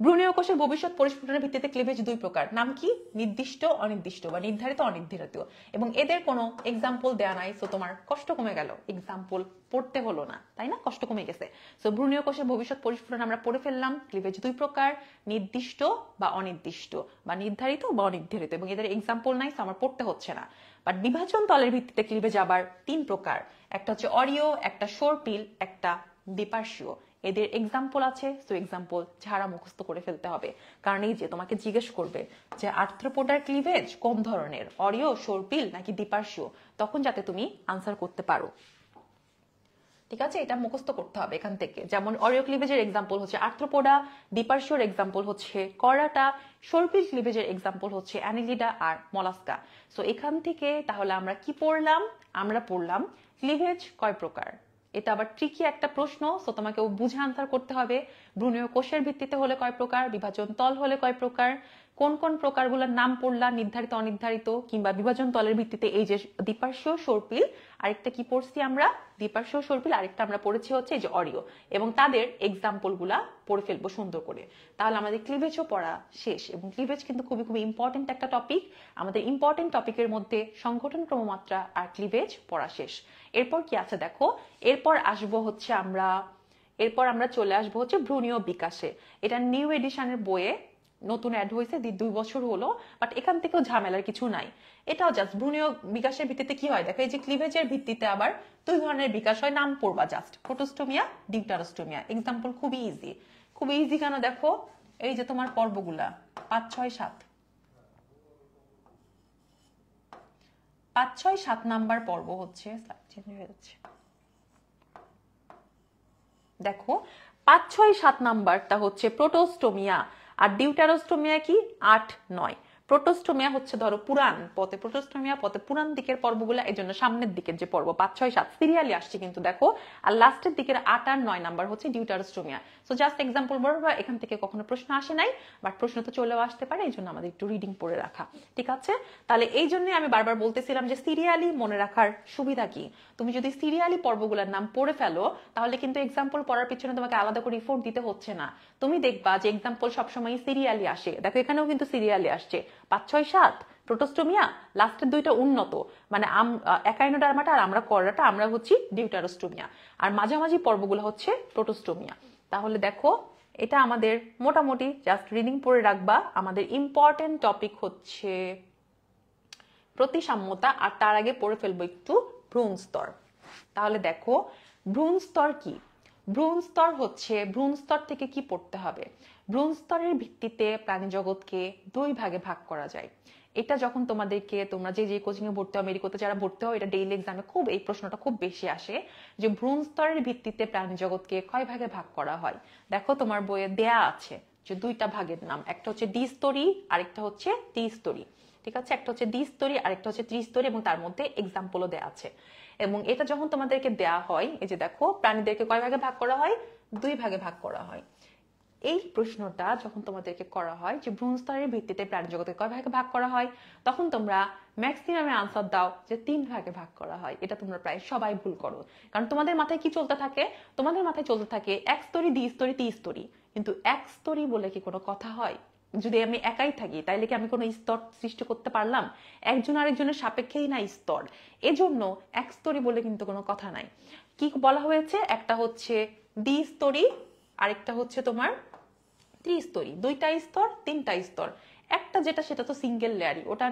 ভ্রূণীয় কোষের ভবিষ্যৎ পরিস্ফুটনের ভিত্তিতে ক্লিভেজ দুই প্রকার, নাম কি? নির্দিষ্ট অনির্দিষ্ট বা নির্ধারিত অনির্ধারিত। এবং এদের কোনো এক্সাম্পল দেয়া নাই, সো তোমার কষ্ট কমে গেল, এক্সাম্পল পড়তে হলো না, তাই না? কষ্ট কমে গেছে। সো ভ্রূণীয় কোষের ভবিষ্যৎ পরিস্ফুটন আমরা পড়ে ফেললাম। ক্লিভেজ দুই প্রকার, নির্দিষ্ট বা অনির্দিষ্ট বা নির্ধারিত বা অনির্ধারিত, এবং এদের এক্সাম্পল নাই, সো আমার পড়তে হচ্ছে না। বাট বিভাজন তলের ভিত্তিতে ক্লিভেজ আবার তিন প্রকার, একটা হচ্ছে অরিও, একটা সর্পিল, একটা দ্বিপার্শ্বীয়। এদের এক্সাম্পল আছে, সো এক্সাম্পল ঝাড়া মুখস্থ করে ফেলতে হবে। কারণ এই যে তোমাকে জিজ্ঞেস করবে যে আর্থ্রোপোডার ক্লিভেজ কোন ধরনের, অরিও, সর্পিল নাকি দ্বিপার্শ্বীয়, তখন যাতে তুমি আনসার করতে পারো। ঠিক আছে, এটা মুখস্থ করতে হবে এখান থেকে। যেমন অরিও ক্লিভেজের এক্সাম্পল হচ্ছে আর্থ্রোপোডা, দ্বিপার্শ্বীয়র এক্সাম্পল হচ্ছে করাটা, সর্পিল ক্লিভেজের এক্সাম্পল হচ্ছে অ্যানিলিডা আর মলাস্কা। সো এখান থেকে তাহলে আমরা কি পড়লাম? আমরা পড়লাম ক্লিভেজ কয় প্রকার। এটা আবার ট্রিকি একটা প্রশ্ন, সো তোমাকে বুঝে আনসার করতে হবে। ভ্রূণীয় কোষের ভিত্তিতে হলে কয় প্রকার, বিভাজন তল হলে কয় প্রকার, কোন কোন প্রকারগুলোর নাম পড়লা, নির্ধারিত অনির্ধারিত, কিংবা বিভাজন তলের ভিত্তিতে এই যে দ্বিপার্শ্বীয় সর্পিল, আরেকটা কি পড়ছি আমরা? দ্বিপার্শ্বীয় সর্পিল, আরেকটা আমরা পড়েছি হচ্ছে এই যে অরিও, এবং তাদের এক্সাম্পল গুলা পড়ে ফেলবো সুন্দর করে। তাহলে আমাদের ক্লিভেজও পড়া শেষ। এবং ক্লিভেজ কিন্তু খুবই খুবই ইম্পর্টেন্ট একটা টপিক। আমাদের ইম্পর্টেন্ট টপিকের মধ্যে সংগঠন, ক্রমমাত্রা আর ক্লিভেজ পড়া শেষ। এরপর কি আছে দেখো, এরপর আমরা চলে আসবো হচ্ছে ভ্রূণীয় বিকাশে। এটা নিউ এডিশনের বইয়ে নতুন অ্যাড হয়েছে, 2 বছর হলো, বাট এখান থেকেও ঝামেলার কিছু নাই। এটাও জাস্ট ভ্রূণীয় বিকাশের ভিত্তিতে কি হয় দেখো, এই যে ক্লিভেজের ভিত্তিতে আবার দুই ধরনের বিকাশ হয়, নাম পড়বা জাস্ট, প্রোটোস্টোমিয়া, ডিউটারোস্টোমিয়া। এক্সাম্পল খুবই ইজি, খুবই ইজি। কেন দেখো, এই যে তোমার পর্বগুলা 5, 6, 7, 5, 6, 7 নাম্বার পর্ব হচ্ছে, চেঞ্জ হয়ে যাচ্ছে, দেখো 5, 6, 7 নাম্বারটা হচ্ছে প্রোটোস্টোমিয়া, আর ডিউটারোস্টোমিয়া কি 8, 9। প্রোটোস্টোমিয়া হচ্ছে ধরো পুরান পথে, প্রোটোস্টোমিয়া পথে পুরান দিকের পর্বগুলো, এই জন্য সামনের দিকের যে পর্ব 5, 6, 7 সিরিয়ালি আসছে কিন্তু দেখো, আর লাস্টের দিকের 8 আর 9 নাম্বার হচ্ছে ডিউটারোস্টোমিয়া। সো জাস্ট এক্সাম্পল বলবো, এখান থেকে কখনো প্রশ্ন আসে নাই, বাট প্রশ্ন তো চলেও আসতে পারে, এই জন্য আমাদের একটু রিডিং পড়ে রাখা, ঠিক আছে? তাহলে এই জন্য আমি বারবার বলতেছিলাম যে সিরিয়ালি মনে রাখার সুবিধা কি, তুমি যদি সিরিয়ালি পর্বগুলোর নাম পড়ে ফেলো, তাহলে কিন্তু এক্সাম্পল পড়ার পিছনে তোমাকে আলাদা করে এফোর্ট দিতে হচ্ছে না। তুমি দেখবা যে এক্সাম্পল সবসময় সিরিয়ালি আসে, দেখো এখানেও কিন্তু সিরিয়ালি আসছে, 5, 6, 7 প্রোটোস্টোমিয়া, লাস্টের দুইটা উন্নত, মানে একাইনোডার্মাটা আর আমরা কররাটা, আমরা হচ্ছি ডিউটারোস্টোমিয়া, আর মাঝামাঝি পর্বগুলো হচ্ছে প্রোটোস্টোমিয়া। তাহলে দেখো এটা আমাদের মোটামুটি জাস্ট রিডিং পড়ে রাখবা। আমাদের ইম্পর্টেন্ট টপিক হচ্ছে প্রতিসাম্যতা, আর তার আগে পড়ে ফেলবো একটু ভ্রূণ স্তর। তাহলে দেখো ভ্রূণ স্তর কি? ভ্রূণ স্তর হচ্ছে, ভ্রূণ স্তর থেকে কি পড়তে হবে? ভ্রূণ স্তরের ভিত্তিতে প্রাণী জগৎকে দুই ভাগে ভাগ করা যায়। এটা যখন তোমাদেরকে, তোমরা যে কোচিং এ ভর্তি হও, মেডিকোতে যারা ভর্তি হও, এটা ডেইলি এক্সামে খুব এই প্রশ্নটা খুব বেশি আসে যে ভ্রূণ স্তরের ভিত্তিতে প্রাণী জগৎকে কয় ভাগে ভাগ করা হয়। দেখো তোমার বইয়ে দেয়া আছে যে দুইটা ভাগের নাম, একটা হচ্ছে দ্বিস্তরী, আরেকটা হচ্ছে ত্রিস্তরী। ঠিক আছে, একটা হচ্ছে দ্বিস্তরী, আরেকটা হচ্ছে ত্রিস্তরী, এবং তার মধ্যে এক্সাম্পলও দেয়া আছে। এবং এটা যখন তোমাদেরকে দেয়া হয়, এই যে দেখো প্রাণীদেরকে কয় ভাগে ভাগ করা হয়? দুই ভাগে ভাগ করা হয়। এই প্রশ্নটা যখন তোমাদেরকে করা হয় যে ভ্রূণ স্তরের ভিত্তিতে প্রাণী জগতে কয় ভাগে ভাগ করা হয়, তখন তোমরা ম্যাক্সিমামে আনসার দাও যে 3 ভাগে ভাগ করা হয়। এটা তোমরা প্রায় সবাই ভুল করো, কারণ তোমাদের মাথায় কি চলতে থাকে? তোমাদের মাথায় চলতে থাকে একস্তরী, দ্বিস্তরী, ত্রিস্তরী। কিন্তু একস্তরী বলে কি কোনো কথা হয়? যদি আমি একাই থাকি তাইলে কি আমি কোনো স্তর সৃষ্টি করতে পারলাম? একজন আরেকজনের সাপেক্ষেই না স্তর, এজন্য একস্তরী বলে কিন্তু কোনো কথা নাই। কি বলা হয়েছে? একটা হচ্ছে দ্বিস্তরী, আরেকটা হচ্ছে তোমার ত্রিস্তরী। 2টা স্তর, 3টা স্তর, একটা যেটা সেটা তো সিঙ্গেল লেয়ারই, ওটা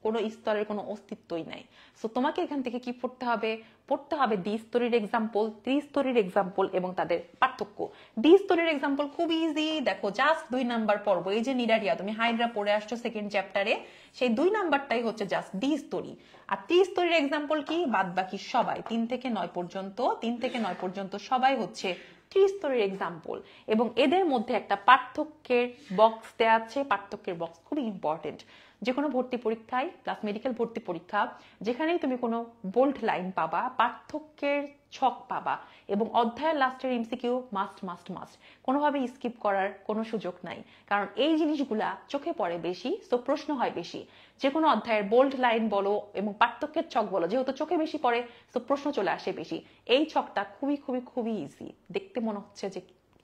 কোনো স্তরের কোনো অস্তিত্বই নাই। সো তোমাকে এখান থেকে কি পড়তে হবে? পড়তে হবে দ্বিস্তরীর এক্সাম্পল, ত্রিস্তরীর এক্সাম্পল এবং তাদের পার্থক্য। দ্বিস্তরীর এক্সাম্পল খুব ইজি, দেখো জাস্ট 2 নাম্বার পর্ব, এই যে নিডারিয়া তুমি হাইড্রা পড়ে আসছো সেকেন্ড চ্যাপ্টারে, সেই 2 নাম্বারটাই হচ্ছে জাস্ট দ্বিস্তরী। আর ত্রিস্তরীর এক্সাম্পল কি? বাদ বাকি সবাই 3 থেকে 9 পর্যন্ত, 3 থেকে 9 পর্যন্ত সবাই হচ্ছে ত্রিস্তরীর এক্সাম্পল। এবং এদের মধ্যে একটা পার্থক্যের বক্স দেওয়া আছে, পার্থক্যের বক্স খুবই ইম্পর্টেন্ট। যে কোনো ভর্তি পরীক্ষায়, প্লাস মেডিকেল ভর্তি পরীক্ষা, যেখানেই তুমি কোনো বোল্ড লাইন পাবা, পার্থক্যের ছক পাবা, এবং অধ্যায়ের লাস্টের এমসিকিউ মাস্ট মাস্ট মাস্ট, কোনোভাবেই স্কিপ করার কোনো সুযোগ নাই। কারণ এই জিনিসগুলা চোখে পড়ে বেশি, সো প্রশ্ন হয় বেশি। যে কোনো অধ্যায়ের বোল্ড লাইন বলো এবং পার্থক্যের ছক বলো, যেহেতু চোখে বেশি পড়ে, সো প্রশ্ন চলে আসে বেশি। এই ছকটা খুবই খুবই খুবই ইজি, দেখতে মনে হচ্ছে যে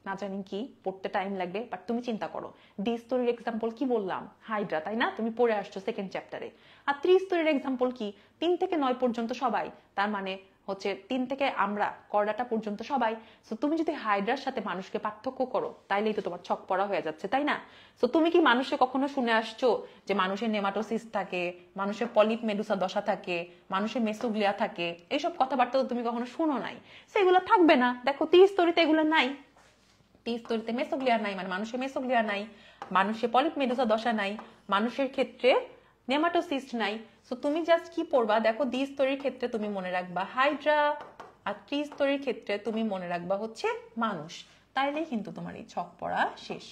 না জানি কি, পড়তে টাইম লাগবে, বাট তুমি চিন্তা করো দ্বিস্তরীর এক্সাম্পল কি বললাম, হাইড্রা, তাই না? তুমি পড়ে আসছো সেকেন্ড চ্যাপ্টারে। আর ত্রিস্তরীর এক্সাম্পল কি, 3 থেকে 9 পর্যন্ত সবাই, তার মানে হচ্ছে 3 থেকে আমরা করডাটা পর্যন্ত সবাই। সো তুমি যদি হাইড্রার সাথে মানুষকে পার্থক্য করো তাইলেই তো তোমার ছক পড়া হয়ে যাচ্ছে, তাই না? সো তুমি কি মানুষে কখনো শুনে আসছো যে মানুষের নেমাটোসিস থাকে, মানুষের পলিপ মেডুসা দশা থাকে, মানুষের মেসোগ্লিয়া থাকে? এইসব কথাবার্তা তো তুমি কখনো শুনো নাই। সো এগুলো থাকবে না। দেখো ত্রিস্তরীতে এগুলো নাই, ত্রিস্তরীতে মেসোগ্লিয়া নাই, মানে মানুষের মেসোগ্লিয়া নাই, মানুষের পলিপ মেডুসা দশা নাই, মানুষের ক্ষেত্রে নেমাটোসিস্ট নাই। সো তুমি জাস্ট কি পড়বা, দেখো দ্বিস্তরীর ক্ষেত্রে তুমি মনে রাখবা হাইড্রা, আর ত্রিস্তরীর ক্ষেত্রে তুমি মনে রাখবা হচ্ছে মানুষ। তাইলেই কিন্তু তোমার এই ছক পড়া শেষ।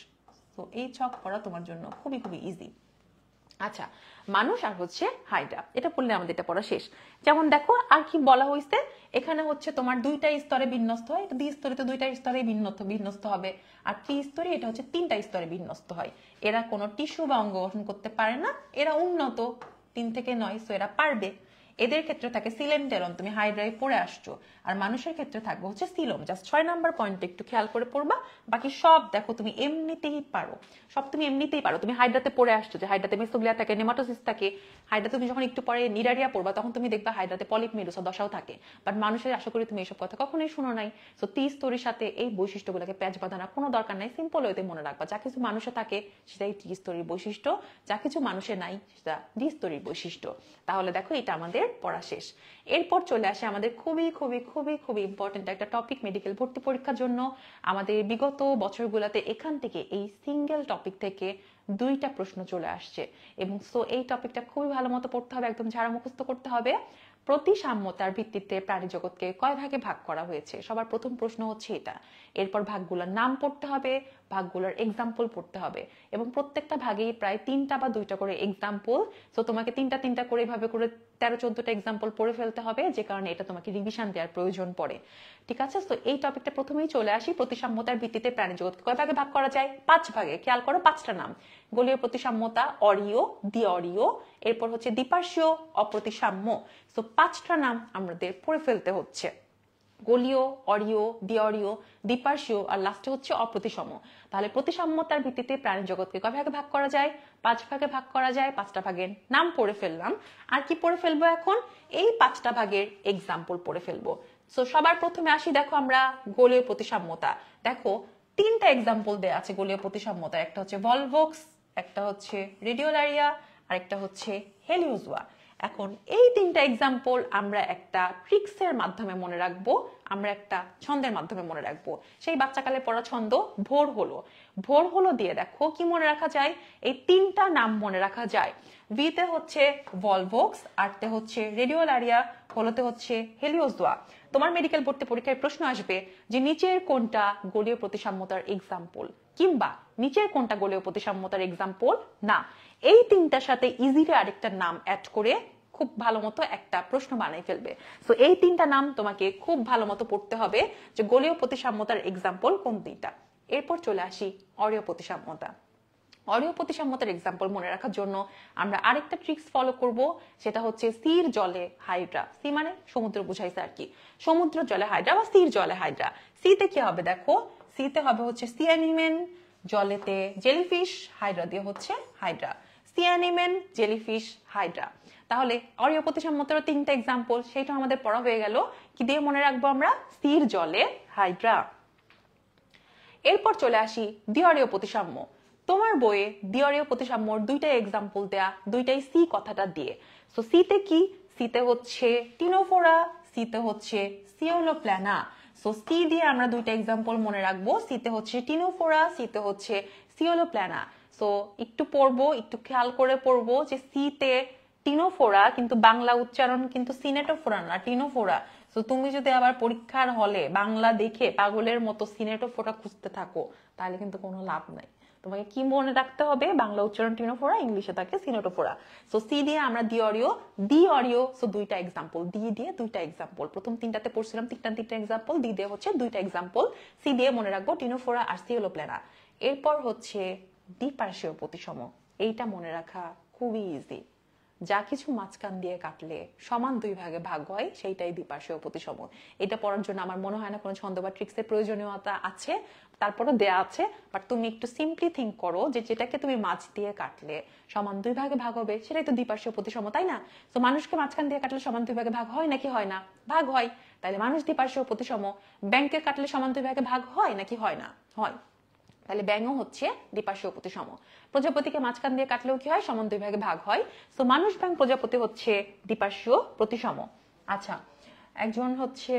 তো এই ছক পড়া তোমার জন্য খুবই খুবই ইজি। আচ্ছা, মানুষ আর হচ্ছে হাইড্রা, এটা পড়লে আমাদের এটা পড়া শেষ। যেমন দেখো আর কি বলা হয়েছে, এখানে হচ্ছে তোমার 2টা স্তরে বিন্যস্ত হয়, দ্বিস্তরী তো 2টা স্তরে বিন্যস্ত হবে, আর ত্রিস্তরী এটা হচ্ছে 3টা স্তরে বিন্যস্ত হয়। এরা কোনো টিস্যু বা অঙ্গ গঠন করতে পারে না, এরা উন্নত 3 থেকে 9, সো এরা পারবে। এদের ক্ষেত্রে থাকে সিলেন্টেরন, তুমি হাইড্রাই পড়ে আসছো। আর মানুষের ক্ষেত্রে থাকবে হচ্ছে সিলোম। জাস্ট 6 নাম্বার পয়েন্টে একটু খেয়াল করে পড়বা, বাকি সব দেখো তুমি এমনিতেই পারো, সব তুমি এমনিতেই পারো। তুমি হাইড্রাতে পড়ে আসছো যে হাইড্রাতে মেসোগ্লিয়া থাকে, নেমাটোসিস থাকে। হাইড্রা তুমি যখন একটু পরে নিডারিয়া পড়বা তখন তুমি দেখবা হাইড্রাতে পলিপ মেডুসা দশাও থাকে। বাট মানুষের আশা করি তুমি এইসব কথা কখনোই শুনো নাই। সো ত্রিস্তরীর সাথে এই বৈশিষ্ট্যগুলোকে প্যাচ বাঁধানোর কোনো দরকার নাই, সিম্পল ওয়েতে মনে রাখবা যা কিছু মানুষে থাকে সেটাই ত্রিস্তরীর বৈশিষ্ট্য, যা কিছু মানুষে নাই সেটা দ্বিস্তরীর বৈশিষ্ট্য। তাহলে দেখো এটা আমাদের পড়া শেষ। এরপর চলে আসে আমাদের খুবই খুবই খুবই খুবই ইম্পর্টেন্ট একটা টপিক, মেডিকেল ভর্তি পরীক্ষার জন্য। আমাদের বিগত বছরগুলোতে এখান থেকে এই সিঙ্গেল টপিক থেকে 2টা প্রশ্ন চলে আসছে, এবং সো এই টপিকটা খুবই ভালো মতো পড়তে হবে, একদম ঝাড়া মুখস্থ করতে হবে। প্রতিসাম্যতার ভিত্তিতে প্রাণী জগৎকে কয় ভাগে ভাগ করা হয়েছে, সবার প্রথম প্রশ্ন হচ্ছে এটা। এরপর ভাগগুলোর নাম পড়তে হবে, ভাগগুলোর এক্সাম্পল পড়তে হবে, এবং প্রত্যেকটা ভাগেই প্রায় 3টা বা 2টা করে এক্সাম্পল। সো তোমাকে 3টা করে এভাবে করে 13-14টা এক্সাম্পল পড়ে ফেলতে হবে, যে কারণে এটা তোমাকে রিভিশন দেওয়ার প্রয়োজন পড়ে। ঠিক আছে, তো এই টপিকটা প্রথমেই চলে আসি। প্রতিসাম্যতার ভিত্তিতে প্রাণী জগৎকে কয় ভাগে ভাগ করা যায়? 5 ভাগে। খেয়াল করো 5টা নাম: গোলীয় প্রতিসাম্যতা, অরীয়, দ্বিঅরীয়, এরপর হচ্ছে দ্বিপার্শ্বীয়, অপ্রতিসাম্য। সো 5টা নাম আমাদের পড়ে ফেলতে হচ্ছে: গোলীয়, অরীয়, দ্বিঅরীয়, দ্বিপার্শ্বীয়, আর লাস্টে হচ্ছে অপ্রতিসম। তাহলে প্রতিসাম্যতার ভিত্তিতে প্রাণী জগৎকে কয় ভাগে ভাগ করা যায়? 5 ভাগে ভাগ করা যায়। 5টা ভাগের নাম পড়ে ফেললাম। আর কি পড়ে ফেলবো এখন? এই 5টা ভাগের এক্সাম্পল পড়ে ফেলবো। সো সবার প্রথমে আসি, দেখো আমরা গোলীয় প্রতিসাম্যতা। দেখো 3টা এক্সাম্পল দেয়া আছে গোলীয় প্রতিসাম্যতা, একটা হচ্ছে ভলভক্স, একটা হচ্ছে রেডিওলারিয়া, আর একটা হচ্ছে হেলিওজোয়া। এখন এই 3টা এক্সাম্পল আমরা একটা ট্রিক্সের মাধ্যমে মনে রাখবো, আমরা একটা ছন্দের মাধ্যমে মনে রাখবো। সেই বাচ্চাকালে পড়া ছন্দ ভোর হলো। ভোর হলো দিয়ে দেখো কি মনে রাখা যায়, এই 3টা নাম মনে রাখা যায়। ভিতে হচ্ছে ভলভক্স, আরতে হচ্ছে রেডিওলারিয়া, হলোতে হচ্ছে হেলিওজোয়া। তোমার মেডিকেল ভর্তি পরীক্ষায় প্রশ্ন আসবে যে নিচের কোনটা গোলীয় প্রতিসাম্যতার এক্সাম্পল, কিংবা নিচের কোনটা গোলীয় প্রতিসাম্যতার এক্সাম্পল না। এই 3টার সাথে ইজিলি আরেকটা নাম অ্যাড করে খুব ভালো মতো একটা প্রশ্ন বানাই ফেলবে। সো এই 3টা নাম তোমাকে খুব ভালো মতো পড়তে হবে যে গোলীয় প্রতিসাম্যতার এক্সাম্পল কোন 3টা। এরপর চলে আসি অরীয় প্রতিসাম্যতা। অরীয় প্রতিসাম্যতার এক্সাম্পল মনে রাখার জন্য আমরা আরেকটা ট্রিক্স ফলো করব, সেটা হচ্ছে স্থির জলে হাইড্রা। সি মানে সমুদ্র বুঝাইছে আর কি, সমুদ্র জলে হাইড্রা বা স্থির জলে হাইড্রা। সিতে কি হবে দেখো, সিতে হবে হচ্ছে সি অ্যানিমেন, জলেতে জেলিফিশ, হাইড্রা দিয়ে হচ্ছে hydra. Sea anemone, jellyfish, hydra. তাহলে অরীয় প্রতিসাম্যতার 3টা এক্সাম্পল, সেটা আমাদের পড়া হয়ে গেল। কি দিয়ে মনে রাখবো আমরা? স্থির জলে হাইড্রা। এরপর চলে আসি দ্বিঅরীয় প্রতিসাম্য। তোমার বইয়ে দ্বিঅরীয় প্রতিসাম্যর 2টা এক্সাম্পল দেয়া, 2টাই সি কথাটা দিয়ে। সো সিতে কি? সিতে হচ্ছে টিনোফোরা, সিতে হচ্ছে সিওলোপ্ল্যানা। সো সি দিয়ে আমরা 2টা এক্সাম্পল মনে রাখবো। সিতে হচ্ছে টিনোফোরা, সিতে হচ্ছে সিওলোপ্ল্যানা। সো একটু পড়বো, একটু খেয়াল করে পড়বো যে সিতে টিনোফোরা, কিন্তু বাংলা উচ্চারণ কিন্তু সিনেটোফোরা না, টিনোফোরা। তো তুমি যদি আবার পরীক্ষার হলে বাংলা দেখে পাগলের মতো সিনেটোফোরা খুঁজতে থাকো, তাহলে কিন্তু কোনো লাভ নাই। তোমাকে কি মনে রাখতে হবে? বাংলা উচ্চারণ টিনোফোরা, ইংলিশে থাকে সিনেটোফোরা। সো সি দিয়ে আমরা দ্বিঅরীয়। সো 2টা এক্সাম্পল, দিয়ে 2টা এক্সাম্পল। প্রথম 3টাতে পড়ছিলাম 3টা এক্সাম্পল, দিয়ে হচ্ছে 2টা এক্সাম্পল। সি দিয়ে মনে রাখবো টিনোফোরা আর সিওলোপ্ল্যানা। এরপর হচ্ছে দ্বিপার্শ্বীয় প্রতিসম। এইটা মনে রাখা খুবই ইজি। যা কিছু মাঝখান দিয়ে কাটলে সমান 2 ভাগে ভাগ হয় সেইটাই দ্বিপার্শ্বীয় প্রতিসম। এটা পড়ার জন্য আমার মনে হয় না কোনো ছন্দ বা ট্রিক্সের প্রয়োজনীয়তা আছে, তারপরও দেয়া আছে, বাট তুমি একটু সিম্পলি থিঙ্ক করো যে যেটাকে তুমি মাঝ দিয়ে কাটলে সমান 2 ভাগে ভাগ হবে সেটাই তো দ্বিপার্শ্বীয় প্রতিসম, তাই না? তো মানুষকে মাঝখান দিয়ে কাটলে সমান 2 ভাগে ভাগ হয় নাকি হয় না? ভাগ হয়। তাহলে মানুষ দ্বিপার্শ্বীয় প্রতিসম। ব্যাংকে কাটলে সমান 2 ভাগে ভাগ হয় নাকি হয় না? হয়। তাহলে ব্যাঙও হচ্ছে দ্বিপার্শ্বীয় প্রতিসম। প্রজাপতিকে মাঝখান দিয়ে কাটলেও কি হয়? সমান 2 ভাগে ভাগ হয়। তো মানুষ ব্যাঙ প্রজাপতি হচ্ছে দ্বিপার্শ্বীয় প্রতিসম। আচ্ছা, একজন হচ্ছে,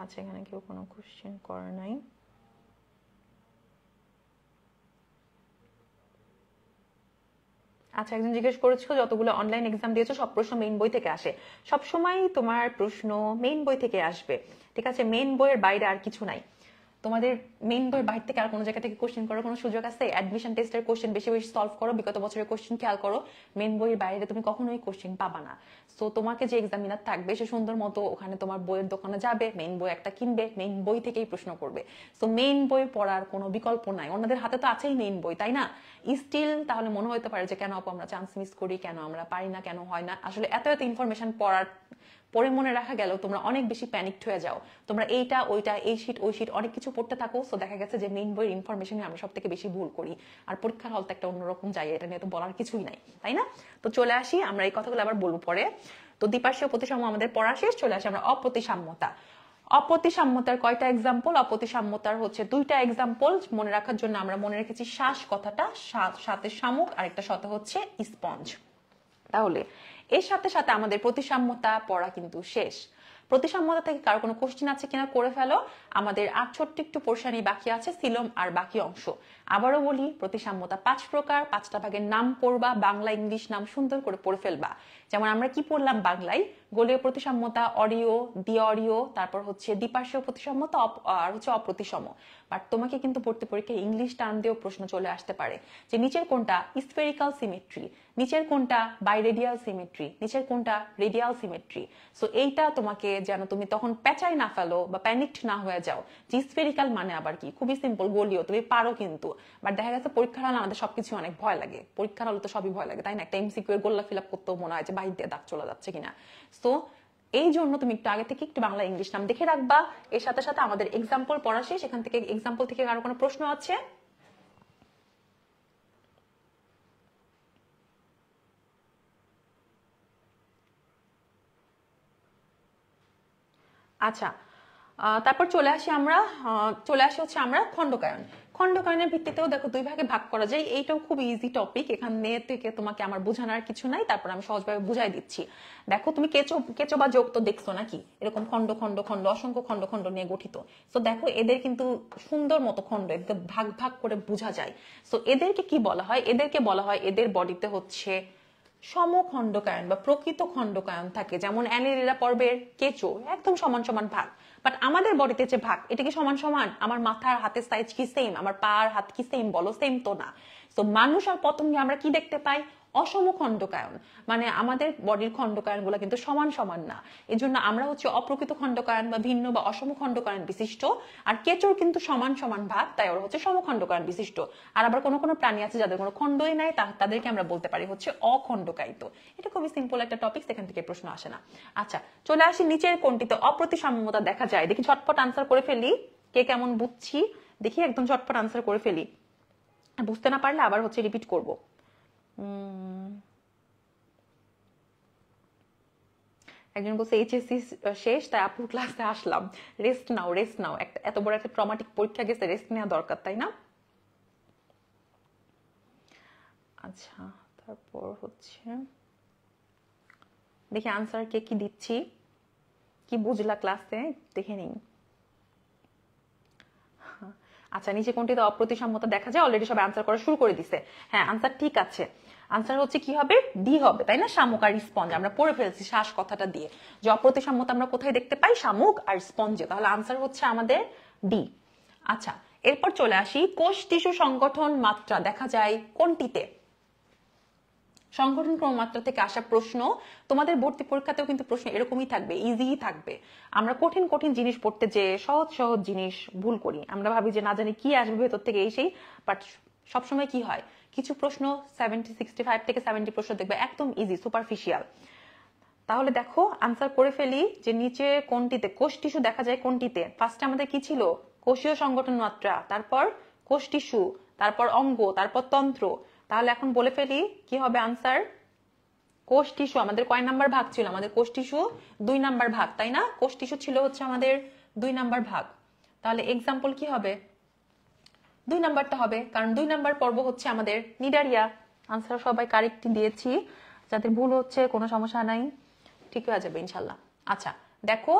আচ্ছা এখানে কেউ কোনো কোশ্চেন করে নাই। আচ্ছা, একজন জিজ্ঞেস করেছিল যতগুলো অনলাইন এক্সাম দিয়েছো সব প্রশ্ন মেইন বই থেকে আসে? সবসময় তোমার প্রশ্ন মেইন বই থেকে আসবে, ঠিক আছে? মেইন বইয়ের বাইরে আর কিছু নাই। তোমাদের মেইন বইয়ের বাইরে থেকে আর কোনো জায়গা থেকে কোশ্চেন করার কোনো সুযোগ আছে? অ্যাডমিশন টেস্টের কোশ্চেন বেশি বেশি সলভ করো, বিগত বছরের কোশ্চেন খেয়াল করো। মেইন বইয়ের বাইরে তুমি কখনোই কোশ্চেন পাবা না। সো তোমাকে যে এক্সামিনার থাকবে সে সুন্দর মতো ওখানে তোমার বইয়ের দোকানে যাবে, মেইন বই একটা কিনবে, মেইন বই থেকেই প্রশ্ন করবে। সো মেইন বই পড়ার কোনো বিকল্প নাই। ওনাদের হাতে তো আছেই মেইন বই, তাই না? স্টিল তাহলে মনে হতে পারে যে কেন আপু আমরা চান্স মিস করি, কেন আমরা পারি না, কেন হয় না। আসলে এত এত ইনফরমেশন পরে মনে রাখা গেল তোমরা অনেক বেশি প্যানিকড হয়ে যাও। তোমরা এইটা ওইটা, এই শিট ওই শিট অনেক কিছু পড়তে থাকো। সো দেখা গেছে যে মেইন বইয়ের ইনফরমেশনে আমরা সব থেকে বেশি ভুল করি। আর পরীক্ষার হল তো একটা অন্যরকম জায়গা, এটা নিয়ে তো বলার কিছুই নাই, তাই না? তো চলে আসি, আমরা এই কথাগুলো আবার বলবো পরে। তো দ্বিপার্শ্বীয় প্রতিসাম্য আমাদের পড়া শেষ। চলে আসি আমরা অপ্রতিসাম্যতা। অপ্রতিসাম্যতার কয়টা এক্সাম্পল? অপ্রতিসাম্যতার হচ্ছে 2টা এক্সাম্পল মনে রাখার জন্য আমরা মনে রেখেছি শ্বাস কথাটা, সাথে শামুক, আর একটা সাথে হচ্ছে স্পঞ্জ। তাহলে এর সাথে সাথে আমাদের প্রতিসাম্যতা পড়া কিন্তু শেষ। প্রতিসাম্যতা থেকে কারো কোনো কোশ্চেন আছে কিনা করে ফেলো। আমাদের আর ছোট্ট একটু পোর্শনই বাকি আছে, সিলম আর বাকি অংশ। আবারও বলি, প্রতিসাম্যতা 5 প্রকার, 5টা ভাগের নাম পড়বা, বাংলা ইংলিশ নাম সুন্দর করে পড়ে ফেলবা। যেমন আমরা কি পড়লাম বাংলায়? গোলীয় প্রতিসাম্যতা, অডিও, দ্বি অডিও, তারপর হচ্ছে দ্বিপার্শ্বীয় প্রতিসাম্যতা, আর হচ্ছে অপ্রতিসম। বাট তোমাকে কিন্তু পড়তে পরীক্ষায় ইংলিশ টার্ম দিয়েও প্রশ্ন চলে আসতে পারে যে নিচের কোনটা স্ফেরিক্যাল সিমেট্রি, নিচের কোনটা বাইরেডিয়াল সিমেট্রি, নিচের কোনটা রেডিয়াল সিমেট্রি। সো এইটা তোমাকে যেন তুমি তখন পেঁচাই না ফেলো বা প্যানিকড না হয়ে যাও যে স্ফেরিক্যাল মানে আবার কি। খুবই সিম্পল, গোলীয়, তুমি পারো কিন্তু। বাট দেখা গেছে পরীক্ষার হলে আমাদের সবকিছু অনেক ভয় লাগে। পরীক্ষার হলে তো সবই ভয় লাগে, তাই না? একটা এমসিকিউ এর গোল্লা ফিল আপ করতেও মনে হয় যে বাইরে দিয়ে দাগ চলে যাচ্ছে কিনা। সো এই জন্য তুমি একটু আগে থেকে একটু বাংলা ইংলিশ নাম দেখে রাখবা। এর সাথে সাথে আমাদের এক্সাম্পল পড়া শেষ। এখান থেকে এক্সাম্পল থেকে আরো কোনো প্রশ্ন আছে? আচ্ছা, তারপর চলে আসি হচ্ছে আমরা খণ্ডকায়ন। খণ্ডকায়নের ভিত্তিতেও দেখো 2 ভাগে ভাগ করা যায়। এইটাও খুব ইজি টপিক, এখানে থেকে তোমাকে আমার বোঝানোর কিছু নাই। তারপর আমি সহজভাবে বুঝাই দিচ্ছি। দেখো তুমি কেঁচো বা যোগ তো দেখছো নাকি? এরকম খণ্ড খণ্ড খণ্ড অসংখ্য খণ্ড খণ্ড নিয়ে গঠিত। তো দেখো এদের কিন্তু সুন্দর মতো খণ্ড একদম ভাগ ভাগ করে বোঝা যায়। তো এদেরকে কি বলা হয়? এদেরকে বলা হয়, এদের বডিতে হচ্ছে সমখণ্ডকায়ন বা প্রকৃত খণ্ডকায়ন থাকে। যেমন অ্যানেলিরা পর্বের কেঁচো একদম সমান সমান ভাগ। বাট আমাদের বডিতে যে ভাগ, এটা কি সমান সমান? আমার মাথার হাতের সাইজ কি সেম? আমার পা আর হাত কি সেম? বলো, সেম তো না। তো মানুষ আর পতঙ্গে আমরা কি দেখতে পাই? অসম খণ্ডকায়ন। মানে আমাদের বডির খণ্ডকায়ন গুলো কিন্তু সমান সমান না। এই জন্য আমরা হচ্ছে অপ্রকৃত খণ্ডকায়ন বা ভিন্ন বা অসম খণ্ডকায়ন বিশিষ্ট। আর কেঁচোর কিন্তু সমান সমান ভাগ, তাই ওরা হচ্ছে সমখণ্ডকায়ন বিশিষ্ট। আর আবার কোনো কোনো প্রাণী আছে যাদের কোনো খণ্ডই নাই, তাদেরকে আমরা বলতে পারি হচ্ছে অখণ্ডকায়িত। এটা খুবই সিম্পল একটা টপিক, সেখান থেকে প্রশ্ন আসে না। আচ্ছা, চলে আসি নিচের কোনটিতে অপ্রতিসাম্যতা দেখা যায়। দেখি ঝটপট আনসার করে ফেলি, কে কেমন বুঝছি দেখি। একদম ঝটপট আনসার করে ফেলি, বুঝতে না পারলে আবার হচ্ছে রিপিট করব। একজন বলছে এইচএসসি শেষ তাই আপুর ক্লাসে আসলাম। রেস্ট নাও, রেস্ট নাও। এত বড় একটা ট্রমাটিক পরীক্ষা গেছে, রেস্ট নেওয়া দরকার, তাই না? আচ্ছা, তারপর হচ্ছে দেখি আনসার কে কি দিচ্ছি, কি বুঝলা ক্লাসে দেখে নিন। আচ্ছা, নিচে কোনটিতে অপ্রতিসাম্যতা দেখা যায়? অলরেডি সবাই আনসার করা শুরু করে দিছে। হ্যাঁ, আনসার ঠিক আছে। আনসার হচ্ছে কি হবে? ডি হবে, তাই না? শামুক আর স্পঞ্জ। আমরা পড়ে ফেলছি শ্বাস কথাটা দিয়ে যে অপ্রতিসাম্যতা আমরা কোথায় দেখতে পাই? শামুক আর স্পঞ্জে। তাহলে আনসার হচ্ছে আমাদের ডি। আচ্ছা, এরপর চলে আসি, কোষ টিস্যু সংগঠন মাত্রা দেখা যায় কোনটিতে? সংগঠন ক্রমমাত্রা থেকে আসা প্রশ্ন তোমাদের ভর্তি পরীক্ষাতেও কিন্তু প্রশ্ন এরকমই থাকবে, ইজি থাকবে। আমরা কঠিন কঠিন জিনিস পড়তে যে সহজ সহজ জিনিস ভুল করি। আমরা ভাবি যে না জানি কি আসবে ভেতর থেকে এই সেই, বাট সবসময় কি হয়, কিছু প্রশ্ন 65 থেকে 70 প্রশ্ন দেখবে একদম ইজি, সুপারফিশিয়াল। তাহলে দেখো আনসার করে ফেলি যে নিচে কোনটিতে কোষ টিস্যু দেখা যায় কোনটিতে। ফার্স্টে আমাদের কি ছিল? কোষীয় সংগঠন মাত্রা, তারপর কোষ টিস্যু, তারপর অঙ্গ, তারপর তন্ত্র। তাহলে এখন বলে ফেলি কি হবে আনসার। কোষ টিস্যু আমাদের কয় নাম্বার ভাগ ছিল? আমাদের কোষ টিস্যু 2 নাম্বার ভাগ, তাই না? কোষ টিস্যু ছিল হচ্ছে আমাদের 2 নাম্বার ভাগ। তাহলে এক্সাম্পল কি হবে? 2 নাম্বারটা হবে, কারণ 2 নাম্বার পর্ব হচ্ছে আমাদের নিডারিয়া। আনসার সবাই কারেক্ট দিয়েছি, যাদের ভুল হচ্ছে কোনো সমস্যা নাই, ঠিক হয়ে যাবে ইনশাল্লাহ। আচ্ছা দেখো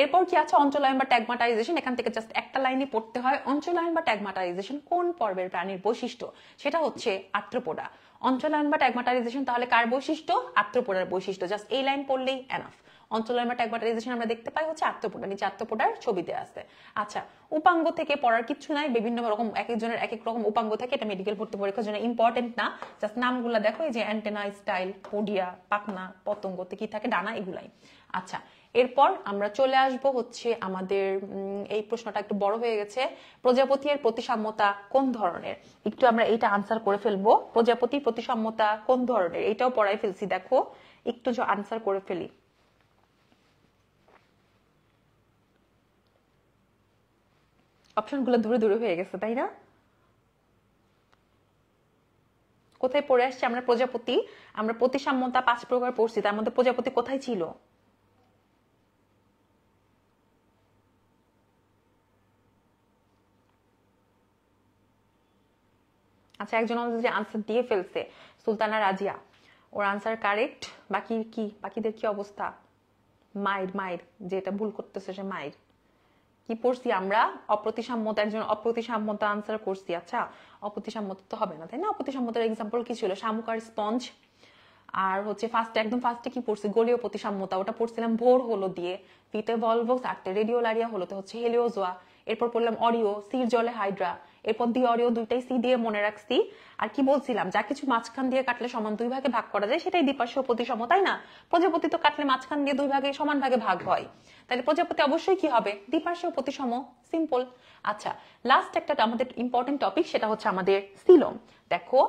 এরপর কি আছে? অঞ্চলায়ন বা ট্যাগমাটাইজেশন। এখান থেকে জাস্ট একটা লাইনই পড়তে হয়। অঞ্চলায়ন বা ট্যাগমাটাইজেশন কোন পর্বের প্রাণীর বৈশিষ্ট্য? সেটা হচ্ছে আর্থ্রোপোডা। অঞ্চলায়ন বা ট্যাগমাটাইজেশন তাহলে কার বৈশিষ্ট্য? আর্থ্রোপোডার বৈশিষ্ট্য। জাস্ট এই লাইন পড়লেই এনাফ। অঞ্চলায়ন বা ট্যাগমাটাইজেশন আমরা দেখতে পাই হচ্ছে আর্থ্রোপোডা, নিচে আর্থ্রোপোডার ছবিতে আছে। আচ্ছা উপাঙ্গ থেকে পড়ার কিছু নাই, বিভিন্ন রকম এক একজনের এক এক রকম উপাঙ্গ থাকে, এটা মেডিকেল ভর্তি পরীক্ষার জন্য ইম্পর্টেন্ট না। জাস্ট নামগুলো দেখো, এই যে অ্যান্টেনা, স্টাইল, পোডিয়া, পাখনা, পতঙ্গতে কি থাকে, ডানা, এগুলাই। আচ্ছা এরপর আমরা চলে আসব হচ্ছে আমাদের এই প্রশ্নটা একটু বড় হয়ে গেছে, প্রজাপতি এর প্রতিসাম্যতা কোন ধরনের? একটু আমরা এইটা আনসার করে ফেলবো। প্রজাপতি প্রতিসাম্যতা কোন ধরনের, এটাও পড়াই ফেলছি, দেখো একটু আনসার করে ফেলি। অপশনগুলো দূরে দূরে হয়ে গেছে, তাই না? কোথায় পড়ে আসছে আমরা প্রজাপতি? আমরা প্রতিসাম্যতা 5 প্রকার পড়ছি, তার মধ্যে প্রজাপতি কোথায় ছিল? আচ্ছা একজন আমাদের যে আনসার দিয়ে ফেলছে, সুলতানা রাজিয়া, ওর আনসার কারেক্ট। বাকি কি, বাকিদের কি অবস্থা? মায়ের যেটা ভুল করতেছে সে মায়ের। কি পড়ছি আমরা? অপ্রতিসাম্যতা, একজন অপ্রতিসাম্যতা আনসার করছি। আচ্ছা অপ্রতিসাম্যতা তো হবে না, তাই না? অপ্রতিসাম্যতার এক্সাম্পল কি ছিল? শামুকার স্পঞ্জ। আর হচ্ছে একদম ফার্স্টে কি পড়ছি? গোলীয় প্রতিসাম্যতা, ওটা পড়ছিলাম ভোর হলো দিয়ে। ফিতে ভলভোস, আটতে রেডিওলারিয়া, হলোতে হচ্ছে হেলিওজোয়া। এরপর পড়লাম অরিও, সির জলে হাইড্রা। এরপর দিয়ে অরিও, দুইটাই সি দিয়ে মনে রাখছি। আর কি বলছিলাম? যা কিছু মাঝখান দিয়ে কাটলে সমান 2 ভাগে ভাগ করা যায় সেটাই দ্বিপার্শ্বীয় প্রতিসম, তাই না? প্রজাপতি তো কাটলে মাঝখান দিয়ে 2 ভাগে সমান ভাগে ভাগ হয়, তাহলে প্রজাপতি অবশ্যই কি হবে? দ্বিপার্শ্বীয় প্রতিসম, সিম্পল। আচ্ছা লাস্ট একটা আমাদের ইম্পর্টেন্ট টপিক, সেটা হচ্ছে আমাদের সিলোম। দেখো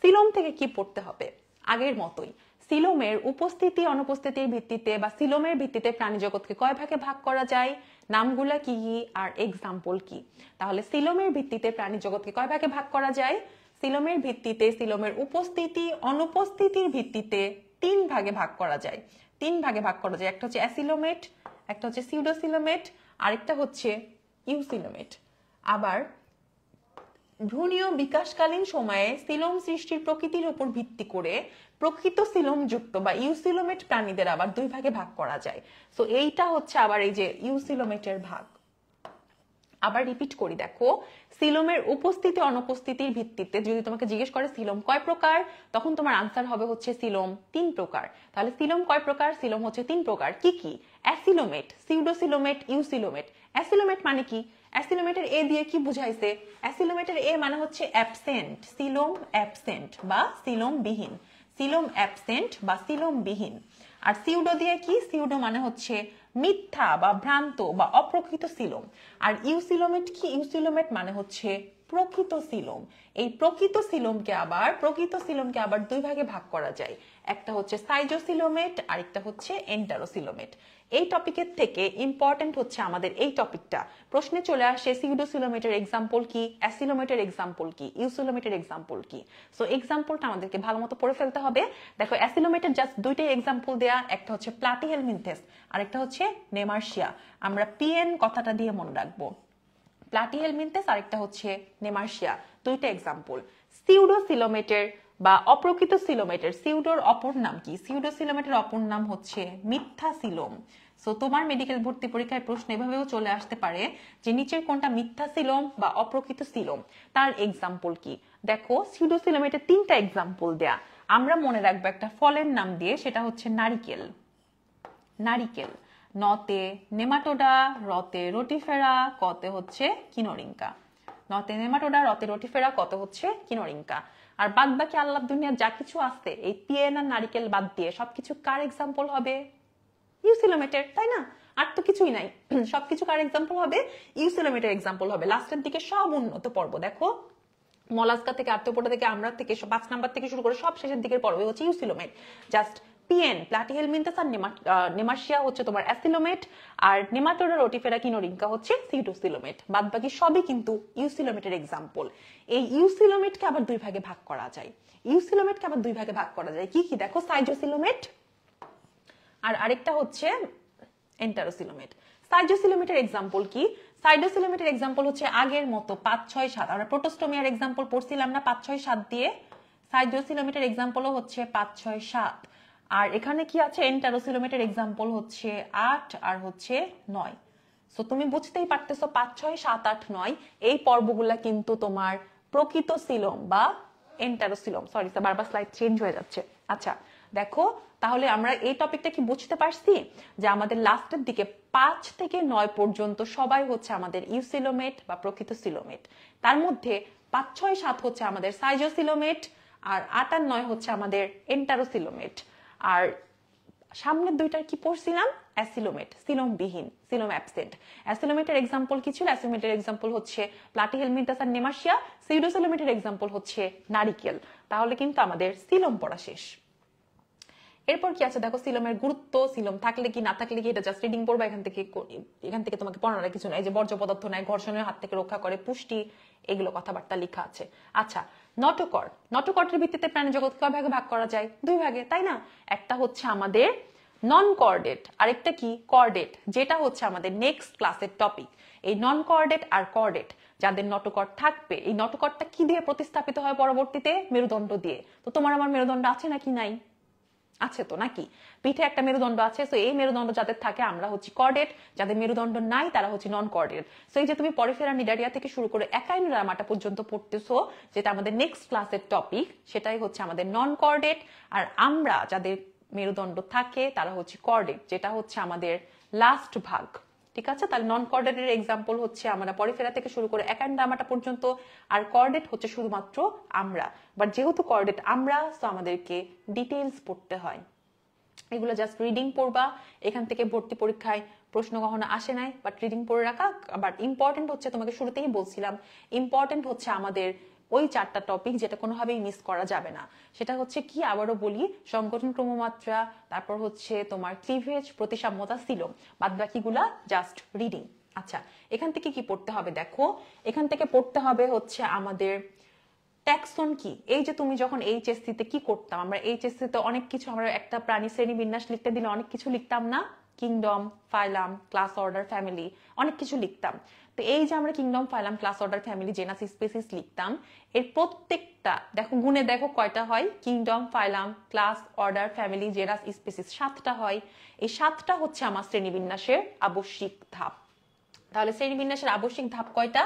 সিলোম থেকে কি পড়তে হবে? আগের মতোই সিলোমের উপস্থিতি অনুপস্থিতির ভিত্তিতে বা সিলোমের ভিত্তিতে প্রাণী জগৎকে কয় ভাগে ভাগ করা যায়, নামগুলা কি কি আর এক্সাম্পল কি। তাহলে সিলোমের ভিত্তিতে প্রাণী জগৎকে কয় ভাগে ভাগ করা যায়? সিলোমের ভিত্তিতে সিলোমের উপস্থিতি অনুপস্থিতির ভিত্তিতে 3 ভাগে ভাগ করা যায়। 3 ভাগে ভাগ করা যায়, একটা হচ্ছে অ্যাসিলোমেট, একটা হচ্ছে সিউডোসিলোমেট, আরেকটা হচ্ছে ইউসিলোমেট। আবার ভ্রূণীয় বিকাশকালীন সময়ে সিলোম সৃষ্টির প্রকৃতির উপর ভিত্তি করে প্রকৃত সিলোম যুক্ত বা ইউসিলোমেট প্রাণীদের আবার 2 ভাগে ভাগ করা যায়। সো এইটা হচ্ছে আবার এই যে ইউসিলোমেটের ভাগ। আবার রিপিট করি, দেখো সিলোমের উপস্থিতি অনুপস্থিতির ভিত্তিতে যদি তোমাকে জিজ্ঞেস করে সিলোম কয় প্রকার, তখন তোমার আনসার হবে হচ্ছে সিলোম 3 প্রকার। তাহলে সিলোম কয় প্রকার? সিলোম হচ্ছে 3 প্রকার। কি কি? Acoelomate, pseudocoelomate, ইউসিলোমেট। অ্যাসিলোমেট মানে কি? অ্যাসিলোমেটের এ দিয়ে কি বুঝাইছে? অ্যাসিলোমেটের এ মানে হচ্ছে অ্যাবসেন্ট, সিলোম অ্যাবসেন্ট বা সিলোম বিহীন, সিলোম অ্যাবসেন্ট বা সিলোম বিহীন। আর সিউডো দিয়ে কি? সিউডো মানে হচ্ছে মিথ্যা বা ভ্রান্ত বা অপ্রকৃত সিলোম। আর ইউসিলোমেট কি? ইউসিলোমেট মানে হচ্ছে প্রকৃত সিলোম। এই প্রকৃত সিলোমকে আবার 2 ভাগে ভাগ করা যায়, একটা হচ্ছে সাইজোসিলোমেট আর একটা হচ্ছে এন্টারোসিলোমেট। এই টপিকের থেকে ইম্পর্টেন্ট হচ্ছে আমাদের এই টপিকটা। প্রশ্নে চলে আসে সিউডোসিলোমেটের এক্সাম্পল কি, অ্যাসিলোমেটের এক্সাম্পল কি, ইউসিলোমেটের এক্সাম্পল কি। সো এক্সাম্পলটা আমাদেরকে ভালো মতো পড়ে ফেলতে হবে। দেখো অ্যাসিলোমেটের জাস্ট 2টাই এক্সাম্পল দেয়া, একটা হচ্ছে প্লাটিহেলমিনথেস আর একটা হচ্ছে নেমার্শিয়া। আমরা পিএন কথাটা দিয়ে মনে রাখবো, প্লাটিহেলমিনথেস আর একটা হচ্ছে নেমার্শিয়া, 2টা এক্সাম্পল। সিউডোসিলোমেটের বা অপ্রকৃত সিলোমেটের, সিউডোর অপর নাম কি? সিউডোসিলোমেটের অপর নাম হচ্ছে মিথ্যা সিলোম। সো তোমার মেডিকেল ভর্তি পরীক্ষায় প্রশ্ন এভাবেও চলে আসতে পারে যে নিচের কোনটা মিথ্যা সিলোম বা অপ্রকৃত সিলোম, তার এক্সাম্পল কি। দেখো সিউডোসিলোমেটের 3টা এক্সাম্পল দেয়া, আমরা মনে রাখবো একটা ফলের নাম দিয়ে, সেটা হচ্ছে নারিকেল। নারিকেল, নতে নেমাটোডা, রতে রোটিফেরা, কতে হচ্ছে কিনোরিঙ্কা। নতে নেমাটোডা, রতে রোটিফেরা, কত হচ্ছে কিনোরিঙ্কা। আর বাদ বাকি আল্লাহ দুনিয়া যা কিছু আছে এই পিএন আর নারিকেল বাদ দিয়ে সবকিছু কার এক্সাম্পল হবে? ইউসিলোমেটের, তাই না? আর তো কিছুই নাই, সবকিছু কার এক্সাম্পল হবে? ইউসিলোমেটের এক্সাম্পল হবে। লাস্টের দিকে সব উন্নত পর্ব, দেখো মলাস্কা থেকে, আর্থ্রোপোডা থেকে, আমরা থেকে, 5 নাম্বার থেকে শুরু করে সব শেষের দিকের পর্বে হচ্ছে ইউসিলোমেট। জাস্ট পিএন প্লাটিহেলমিনথাস আর নেমার্শিয়া হচ্ছে তোমার অ্যাসিলোমেট, আর নেমাটোডা রোটিফেরা কিনোরিঙ্কা হচ্ছে সিটোসিলোমেট। বাদ বাকি সবই কিন্তু ইউসিলোমেটের এক্সাম্পল। এই ইউসিলোমেটকে আবার দুই ভাগে ভাগ করা যায়। ইউসিলোমেটকে আবার দুই ভাগে ভাগ করা যায়, কি কি দেখো, সাইজোসিলোমেট আর আরেকটা হচ্ছে এন্টারোসিলোমেট। সাইজোসিলোমেটের এক্সাম্পল কি? সাইডোসিলোমেটের এক্সাম্পল হচ্ছে আগের মতো 5, 6, 7। আমরা প্রোটোস্টোমিয়ার এক্সাম্পল পড়ছিলাম না 5, 6, 7 দিয়ে। সাইডোসিলোমেটের এক্সাম্পলও হচ্ছে 5, 6, 7। আর এখানে কি আছে, এন্টারোসিলোমেটের এক্সাম্পল হচ্ছে 8 আর হচ্ছে 9। সো তুমি বুঝতেই পারতেছো 5, 6, 7, 8, 9 এই পর্বগুলা কিন্তু তোমার প্রকৃত সিলোম বা এন্টারোসিলোম। সরি স্যার, বারবার স্লাইড চেঞ্জ হয়ে যাচ্ছে। আচ্ছা দেখো, তাহলে আমরা এই টপিকটা কি বুঝতে পারছি যে আমাদের লাস্টের দিকে 5 থেকে 9 পর্যন্ত সবাই হচ্ছে আমাদের ইউসিলোমেট বা প্রকৃত সিলোমেট। তার মধ্যে 5, 6, 7 হচ্ছে আমাদের সাইজোসিলোমেট, আর 8 আর 9 হচ্ছে আমাদের এন্টারোসিলোমেট। আর সামনের দুইটার কি পড়ছিলাম, অ্যাসিলোমেট, সিলোমবিহীন, সিলোম অ্যাবসেন্ট। অ্যাসিলোমেটের এক্সাম্পল কি ছিল? অ্যাসিলোমেটের এক্সাম্পল হচ্ছে প্লাটিহেলমিনথাস আর নেমার্শিয়া। সিউডোসিলোমেটের এক্সাম্পল হচ্ছে নারিকেল। তাহলে কিন্তু আমাদের সিলোম পড়া শেষ। এরপর কি আছে দেখো, সিলোমের গুরুত্ব, সিলোম থাকলে কি না থাকলে কি, এটা জাস্ট রিডিং পড়বা। এখান থেকে তোমাকে পড়ানোর কিছু নাই। যে বর্জ্য পদার্থ নাই, ঘর্ষণের হাত থেকে রক্ষা করে, পুষ্টি, এগুলো কথাবার্তা লেখা আছে। আচ্ছা, নটোকর্ড, নটোকর্ডের ভিত্তিতে প্রাণী জগৎ কয় ভাগে ভাগ করা যায়? দুই ভাগে, তাই না? একটা হচ্ছে আমাদের নন কর্ডেট, আরেকটা কি কর্ডেট, যেটা হচ্ছে আমাদের নেক্সট ক্লাসের টপিক। এই নন কর্ডেট আর কর্ডেট যাদের নটোকর্ড থাকবে, এই নটোকর্ডটা কি দিয়ে প্রতিস্থাপিত হয় পরবর্তীতে? মেরুদণ্ড দিয়ে। তো তোমার আমার মেরুদণ্ড আছে নাকি নাই? আছে তো নাকি? পিঠে একটা মেরুদণ্ড আছে। সো এই মেরুদণ্ড যাদের থাকে আমরা হচ্ছে কর্ডেট, যাদের মেরুদণ্ড নাই তারা হচ্ছে নন কর্ডেট। সো এই যে তুমি পরিফেরা নিডারিয়া থেকে শুরু করে একাইনোডার্মাটা পর্যন্ত পড়তেছো, যেটা আমাদের নেক্সট ক্লাসের টপিক, সেটাই হচ্ছে আমাদের নন কর্ডেট। আর আমরা যাদের মেরুদণ্ড থাকে তারা হচ্ছে কর্ডেট, যেটা হচ্ছে আমাদের লাস্ট ভাগ। ঠিক আছে? তাহলে নন কর্ডেটের এক্সাম্পল হচ্ছে আমরা পরিফেরা থেকে শুরু করে একাইনোডার্মাটা পর্যন্ত, আর কর্ডেট হচ্ছে শুধুমাত্র আমরা। বাট যেহেতু কর্ডেট আমরা, তো আমাদেরকে ডিটেইলস পড়তে হয়। এগুলো জাস্ট রিডিং পড়বা। এখান থেকে ভর্তি পরীক্ষায় প্রশ্ন কখনো আসে নাই, বাট রিডিং পড়ে রাখা। বাট ইম্পর্টেন্ট হচ্ছে, তোমাকে শুরুতেই বলছিলাম, ইম্পর্টেন্ট হচ্ছে আমাদের ওই 4টা টপিক যেটা কোনোভাবেই মিস করা যাবে না। সেটা হচ্ছে কি, আবারও বলি, সংগঠন ক্রমমাত্রা, তারপর হচ্ছে তোমার ক্লিভেজ, প্রতিসাম্যতা, সিলোম। বাদ বাকিগুলা জাস্ট রিডিং। আচ্ছা, এখান থেকে কি পড়তে হবে দেখো, এখান থেকে পড়তে হবে হচ্ছে আমাদের ট্যাক্সন কি। এই যে তুমি যখন এইচএসসি তে কি করতাম, আমরা এইচএসসি তে অনেক কিছু, আমরা একটা প্রাণী শ্রেণী বিন্যাস লিখতে দিলে অনেক কিছু লিখতাম না? Kingdom, phylum, class, order, family, অনেক কিছু লিখতাম। তো এই যে আমরা kingdom, phylum, class, order, family, genus, species লিখতাম, এর প্রত্যেকটা দেখো গুণে দেখো কয়টা হয়। Kingdom, phylum, class, order, family, genus, species 7টা হয়। এই 7টা হচ্ছে আমার শ্রেণীবিন্যাসের আবশ্যিক ধাপ। তাহলে শ্রেণীবিন্যাসের আবশ্যিক ধাপ কয়টা?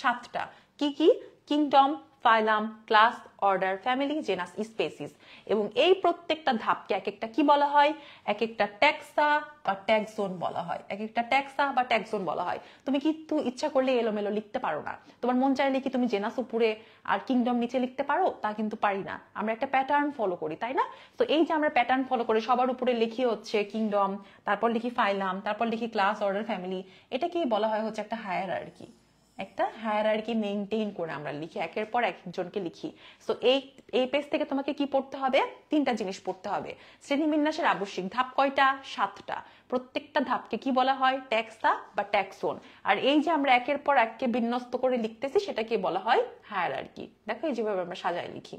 7টা। কি কি? Kingdom, phylum, class, order, family, genus, species. এবং এই প্রত্যেকটা ধাপকে এক একটা কি বলা হয়? এক একটা ট্যাক্সা বা ট্যাক্সোন বলা হয়। এক একটা ট্যাক্সা বা ট্যাক্সোন বলা হয়। তুমি কিন্তু ইচ্ছা করলে এলোমেলো লিখতে পারো না। তোমার মন চাইলে কি তুমি জেনাস উপরে আর কিংডম নিচে লিখতে পারো? তা কিন্তু পারি না। আমরা একটা প্যাটার্ন ফলো করি, তাই না? তো এই যে আমরা প্যাটার্ন ফলো করে সবার উপরে লিখি হচ্ছে কিংডম, তারপর লিখি ফাইলাম, তারপর লিখি ক্লাস, অর্ডার, ফ্যামিলি, এটাকেই বলা হয় হচ্ছে একটা হায়ারার্কি। একটা হায়ারার্কি মেইনটেইন করে আমরা লিখি, একের পর একজনকে লিখি। সো এই পেজ থেকে তোমাকে কি পড়তে হবে? 3টা জিনিস পড়তে হবে। শ্রেণীবিন্যাসের আবশ্যিক ধাপ কয়টা? 7টা। প্রত্যেকটা ধাপকে কি বলা হয়? ট্যাক্সা বা ট্যাক্সন। আর এই যে আমরা একের পর এককে বিন্যস্ত করে লিখতেছি, সেটাকে বলা হয় হায়ারার্কি। দেখো এই যেভাবে আমরা সাজায় লিখি।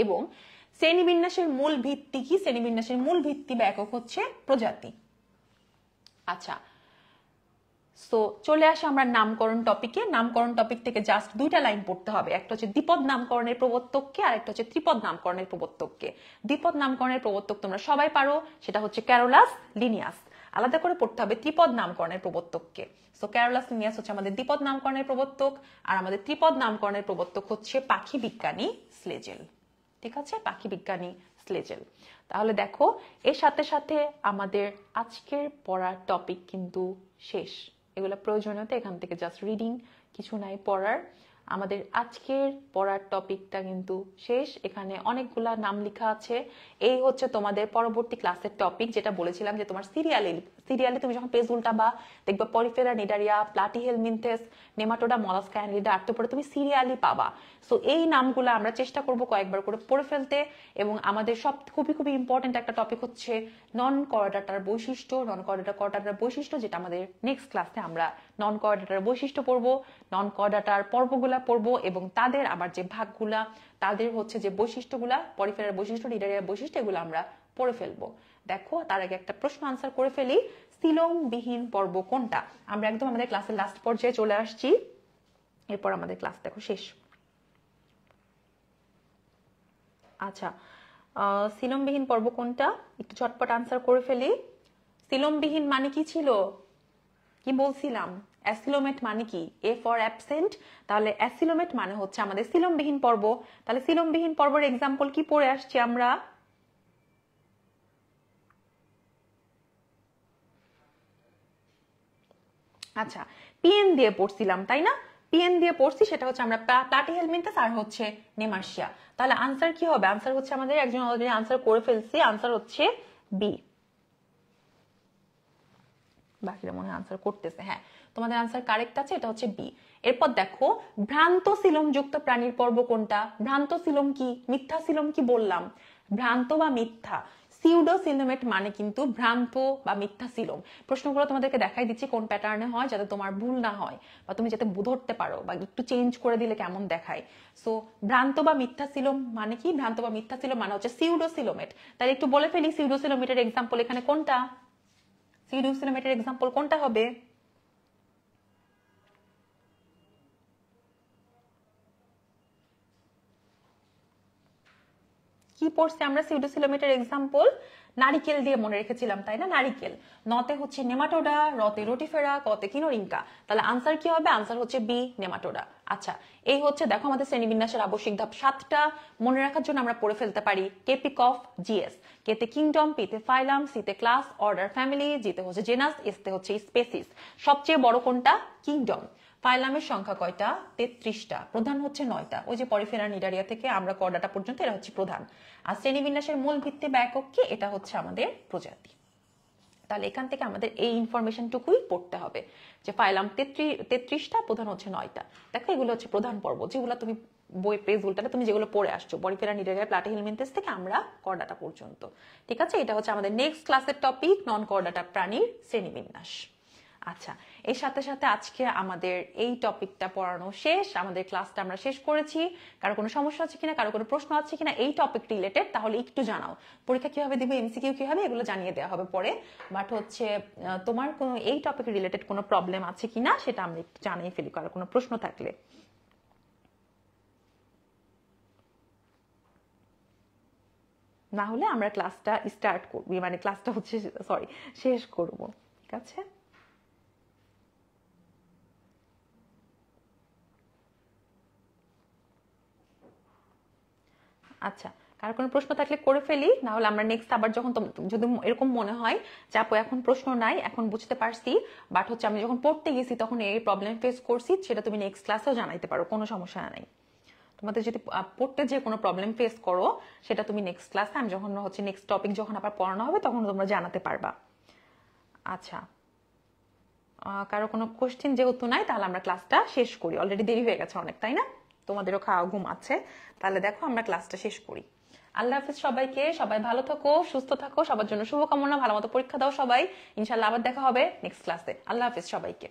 এবং শ্রেণীবিন্যাসের মূল ভিত্তি কি? শ্রেণীবিন্যাসের মূল ভিত্তি বা একক হচ্ছে প্রজাতি। আচ্ছা, সো চলে আসে আমরা নামকরণ টপিকে। নামকরণ টপিক থেকে জাস্ট 2টা লাইন পড়তে হবে। একটা হচ্ছে দ্বিপদ নামকরণের প্রবর্তককে, আর একটা হচ্ছে ত্রিপদ নামকরণের প্রবর্তককে। দ্বিপদ নামকরণের প্রবর্তক তোমরা সবাই পারো, সেটা হচ্ছে ক্যারোলাস, লিনিয়াস। আলাদা করে পড়তে হবে ত্রিপদ নামকরণের প্রবর্তককে। সো ক্যারোলাস, লিনিয়াস হচ্ছে আমাদের দ্বিপদ নামকরণের প্রবর্তক, আর আমাদের ত্রিপদ নামকরণের প্রবর্তক হচ্ছে পাখি বিজ্ঞানী স্লেজেল। ঠিক আছে? পাখি বিজ্ঞানী স্লেজেল। তাহলে দেখো, এর সাথে সাথে আমাদের আজকের পড়ার টপিক কিন্তু শেষ। এগুলো প্রয়োজনীয়তা, এখান থেকে জাস্ট রিডিং, কিছু নাই পড়ার। আমাদের আজকের পড়ার টপিকটা কিন্তু শেষ। এখানে অনেকগুলা নাম লেখা আছে। এই হচ্ছে তোমাদের পরবর্তী ক্লাসের টপিক, যেটা বলেছিলাম যে তোমার সিরিয়ালি তুমি যখন পেজ উল্টাবা দেখবে Porifera, Cnidaria, Platyhelminthes, Nematoda, Mollusca, Annelida, Arthropoda তুমি সিরিয়ালি পাবা। সো এই নামগুলো আমরা চেষ্টা করব কয়েকবার করে পড়ে ফেলতে। এবং আমাদের সব খুবই খুবই ইম্পর্টেন্ট একটা টপিক হচ্ছে নন কর্ডাটার বৈশিষ্ট্য, নন কর্ডাটার বৈশিষ্ট্য, যেটা আমাদের নেক্সট ক্লাসে আমরা নন কর্ডাটার বৈশিষ্ট্য পড়বো, নন কর্ডাটার পর্বগুলা পড়বো এবং তাদের আবার যে ভাগগুলা, তাদের হচ্ছে যে বৈশিষ্ট্যগুলা, পরিফেরার বৈশিষ্ট্য, নিডারিয়ার বৈশিষ্ট্য, এগুলো আমরা পড়ে ফেলবো। দেখো তার আগে একটা প্রশ্ন আনসার করে ফেলি, সিলোমবিহীন পর্ব কোনটা? আমরা একদম আমাদের ক্লাসের লাস্ট পর্যায়ে চলে আসছি, এরপর আমাদের ক্লাস দেখো শেষ। আচ্ছা, সিলোমবিহীন পর্ব কোনটা? একটু ঝটপট আনসার করে ফেলি। সিলোমবিহীন মানে কি ছিল, কি বলছিলাম? অ্যাসিলোমেট মানে কি? এ ফর অ্যাবসেন্ট, তাহলে অ্যাসিলোমেট মানে হচ্ছে আমাদের সিলোমবিহীন পর্ব। তাহলে সিলোমবিহীন পর্বের এক্সাম্পল কি পড়ে আসছি আমরা? আচ্ছা, পিএন দিয়ে পড়ছিলাম তাই না? পিএন দিয়ে পড়ছি, সেটা হচ্ছে আমরা প্লাটিহেলমিনথেস আর হচ্ছে নেমার্শিয়া। তাহলে আনসার কি হবে? আনসার হচ্ছে আমাদের একজন অলরেডি আনসার করে ফেলছি, আনসার হচ্ছে বি। বাকিরা মনে হয় আনসার করতেছে। হ্যাঁ, তোমাদের আনসার কারেক্ট আছে, এটা হচ্ছে বি। এরপর দেখো ভ্রান্ত সিলোম যুক্ত প্রাণীর পর্ব কোনটা? ভ্রান্ত সিলোম কি, মিথ্যা সিলোম কি বললাম? ভ্রান্ত বা মিথ্যা, সিউডোসিলোমেট মানে কিন্তু ভ্রান্ত বা মিথ্যা সিলোম। প্রশ্নগুলো তোমাদেরকে দেখাই দিচ্ছি কোন প্যাটার্নে হয়, যাতে তোমার ভুল না হয় বা তুমি যাতে ধরতে পারো, বা একটু চেঞ্জ করে দিলে কেমন দেখায়। সো ভ্রান্ত বা মিথ্যা সিলোম মানে কি? ভ্রান্ত বা মিথ্যা সিলোম মানে হচ্ছে সিউডোসিলোমেট। তাহলে একটু বলে ফেলি, সিউডোসিলোমেটের এক্সাম্পল এখানে কোনটা? সিউডোসিলোমেটের এক্সাম্পল কোনটা হবে? কি পড়ছি আমরা সিউডোসিলোমেটের এক্সাম্পল? নারিকেল দিয়ে মনে রেখেছিলাম তাই না? নারিকেল। নতে হচ্ছে নেমাটোডা, রতে রোটিফেরা, কতে কিনোরিঙ্কা। তাহলে আনসার কি হবে? আনসার হচ্ছে বি, নেমাটোডা। আচ্ছা, এই হচ্ছে দেখো আমাদের শ্রেণীবিন্যাসের আবশ্যিক ধাপ 7টা। মনে রাখার জন্য আমরা পড়ে ফেলতে পারি কেপিক অফ জিএস। কেতে কিংডম, পিতে ফাইলাম, সিতে ক্লাস, অর্ডার ফ্যামিলি, জিতে হচ্ছে জেনাস, এসতে হচ্ছে স্পেসিস। সবচেয়ে বড় কোনটা? কিংডম। ফাইলামের সংখ্যা কয়টা? 33টা। প্রধান হচ্ছে 9টা। ওই যে পরিফেরা, নিডারিয়া থেকে আমরা কর্ডাটা পর্যন্ত, এরা হচ্ছে প্রধান। আর শ্রেণীবিন্যাসের মূল ভিত্তি বা একক কি? এটা হচ্ছে আমাদের প্রজাতি। তাহলে এখান থেকে আমাদের এই ইনফরমেশনটুকুই পড়তে হবে যে ফাইলাম 33টা, প্রধান হচ্ছে 9টা। দেখো এগুলো হচ্ছে প্রধান পর্ব, যেগুলো তুমি বই পেজ উল্টালে তুমি যেগুলো পড়ে আসছো, পরিফেরা, নিডারিয়া, প্লাটিহেলমিনথেস থেকে আমরা কর্ডাটা পর্যন্ত। ঠিক আছে, এটা হচ্ছে আমাদের নেক্সট ক্লাসের টপিক, নন কর্ডাটা প্রাণীর শ্রেণীবিন্যাস। আচ্ছা, এর সাথে সাথে আজকে আমাদের এই টপিকটা পড়ানো শেষ, আমাদের ক্লাসটা আমরা শেষ করেছি। কারো কোনো সমস্যা আছে কিনা, কারো কোনো প্রশ্ন আছে কিনা এই টপিক রিলেটেড, তাহলে একটু জানাও। পরীক্ষা কিভাবে দিবে, এমসিকিউ কি হবে, এগুলো জানিয়ে দেওয়া হবে পরে। বাট হচ্ছে তোমার কোনো এই টপিক রিলেটেড কোনো প্রবলেম আছে কিনা সেটা আমরা একটু জানিয়ে ফেলি, কারো কোনো প্রশ্ন থাকলে। না হলে আমরা ক্লাসটা স্টার্ট করবি, মানে ক্লাসটা হচ্ছে সরি শেষ করব। ঠিক আছে, আচ্ছা, কার কোনো প্রশ্ন থাকলে করে ফেলি, না হলে আমরা নেক্সট আবার যখন যদি এরকম মনে হয় যে আপু এখন প্রশ্ন নাই, এখন বুঝতে পারছি, বাট হচ্ছে আমি যখন পড়তে গেছি তখন এই প্রবলেম ফেস করছি, সেটা তুমি নেক্সট ক্লাসেও জানাইতে পারো, কোনো সমস্যা নাই। তোমাদের যদি পড়তে যে কোনো প্রবলেম ফেস করো, সেটা তুমি নেক্সট ক্লাসে, আমি যখন হচ্ছে নেক্সট টপিক যখন আবার পড়ানো হবে তখন তোমরা জানাতে পারবা। আচ্ছা, কারো কোনো কোশ্চেন যেহেতু নাই, তাহলে আমরা ক্লাসটা শেষ করি। অলরেডি দেরি হয়ে গেছে অনেক, তাই না? তোমাদেরও খাওয়া ঘুম আছে, তাহলে দেখো আমরা ক্লাসটা শেষ করি। আল্লাহ হাফিজ সবাইকে, সবাই ভালো থাকো, সুস্থ থাকো, সবার জন্য শুভকামনা, ভালো মতো পরীক্ষা দাও সবাই। ইনশাল্লাহ আবার দেখা হবে নেক্সট ক্লাসে। আল্লাহ হাফিজ সবাইকে।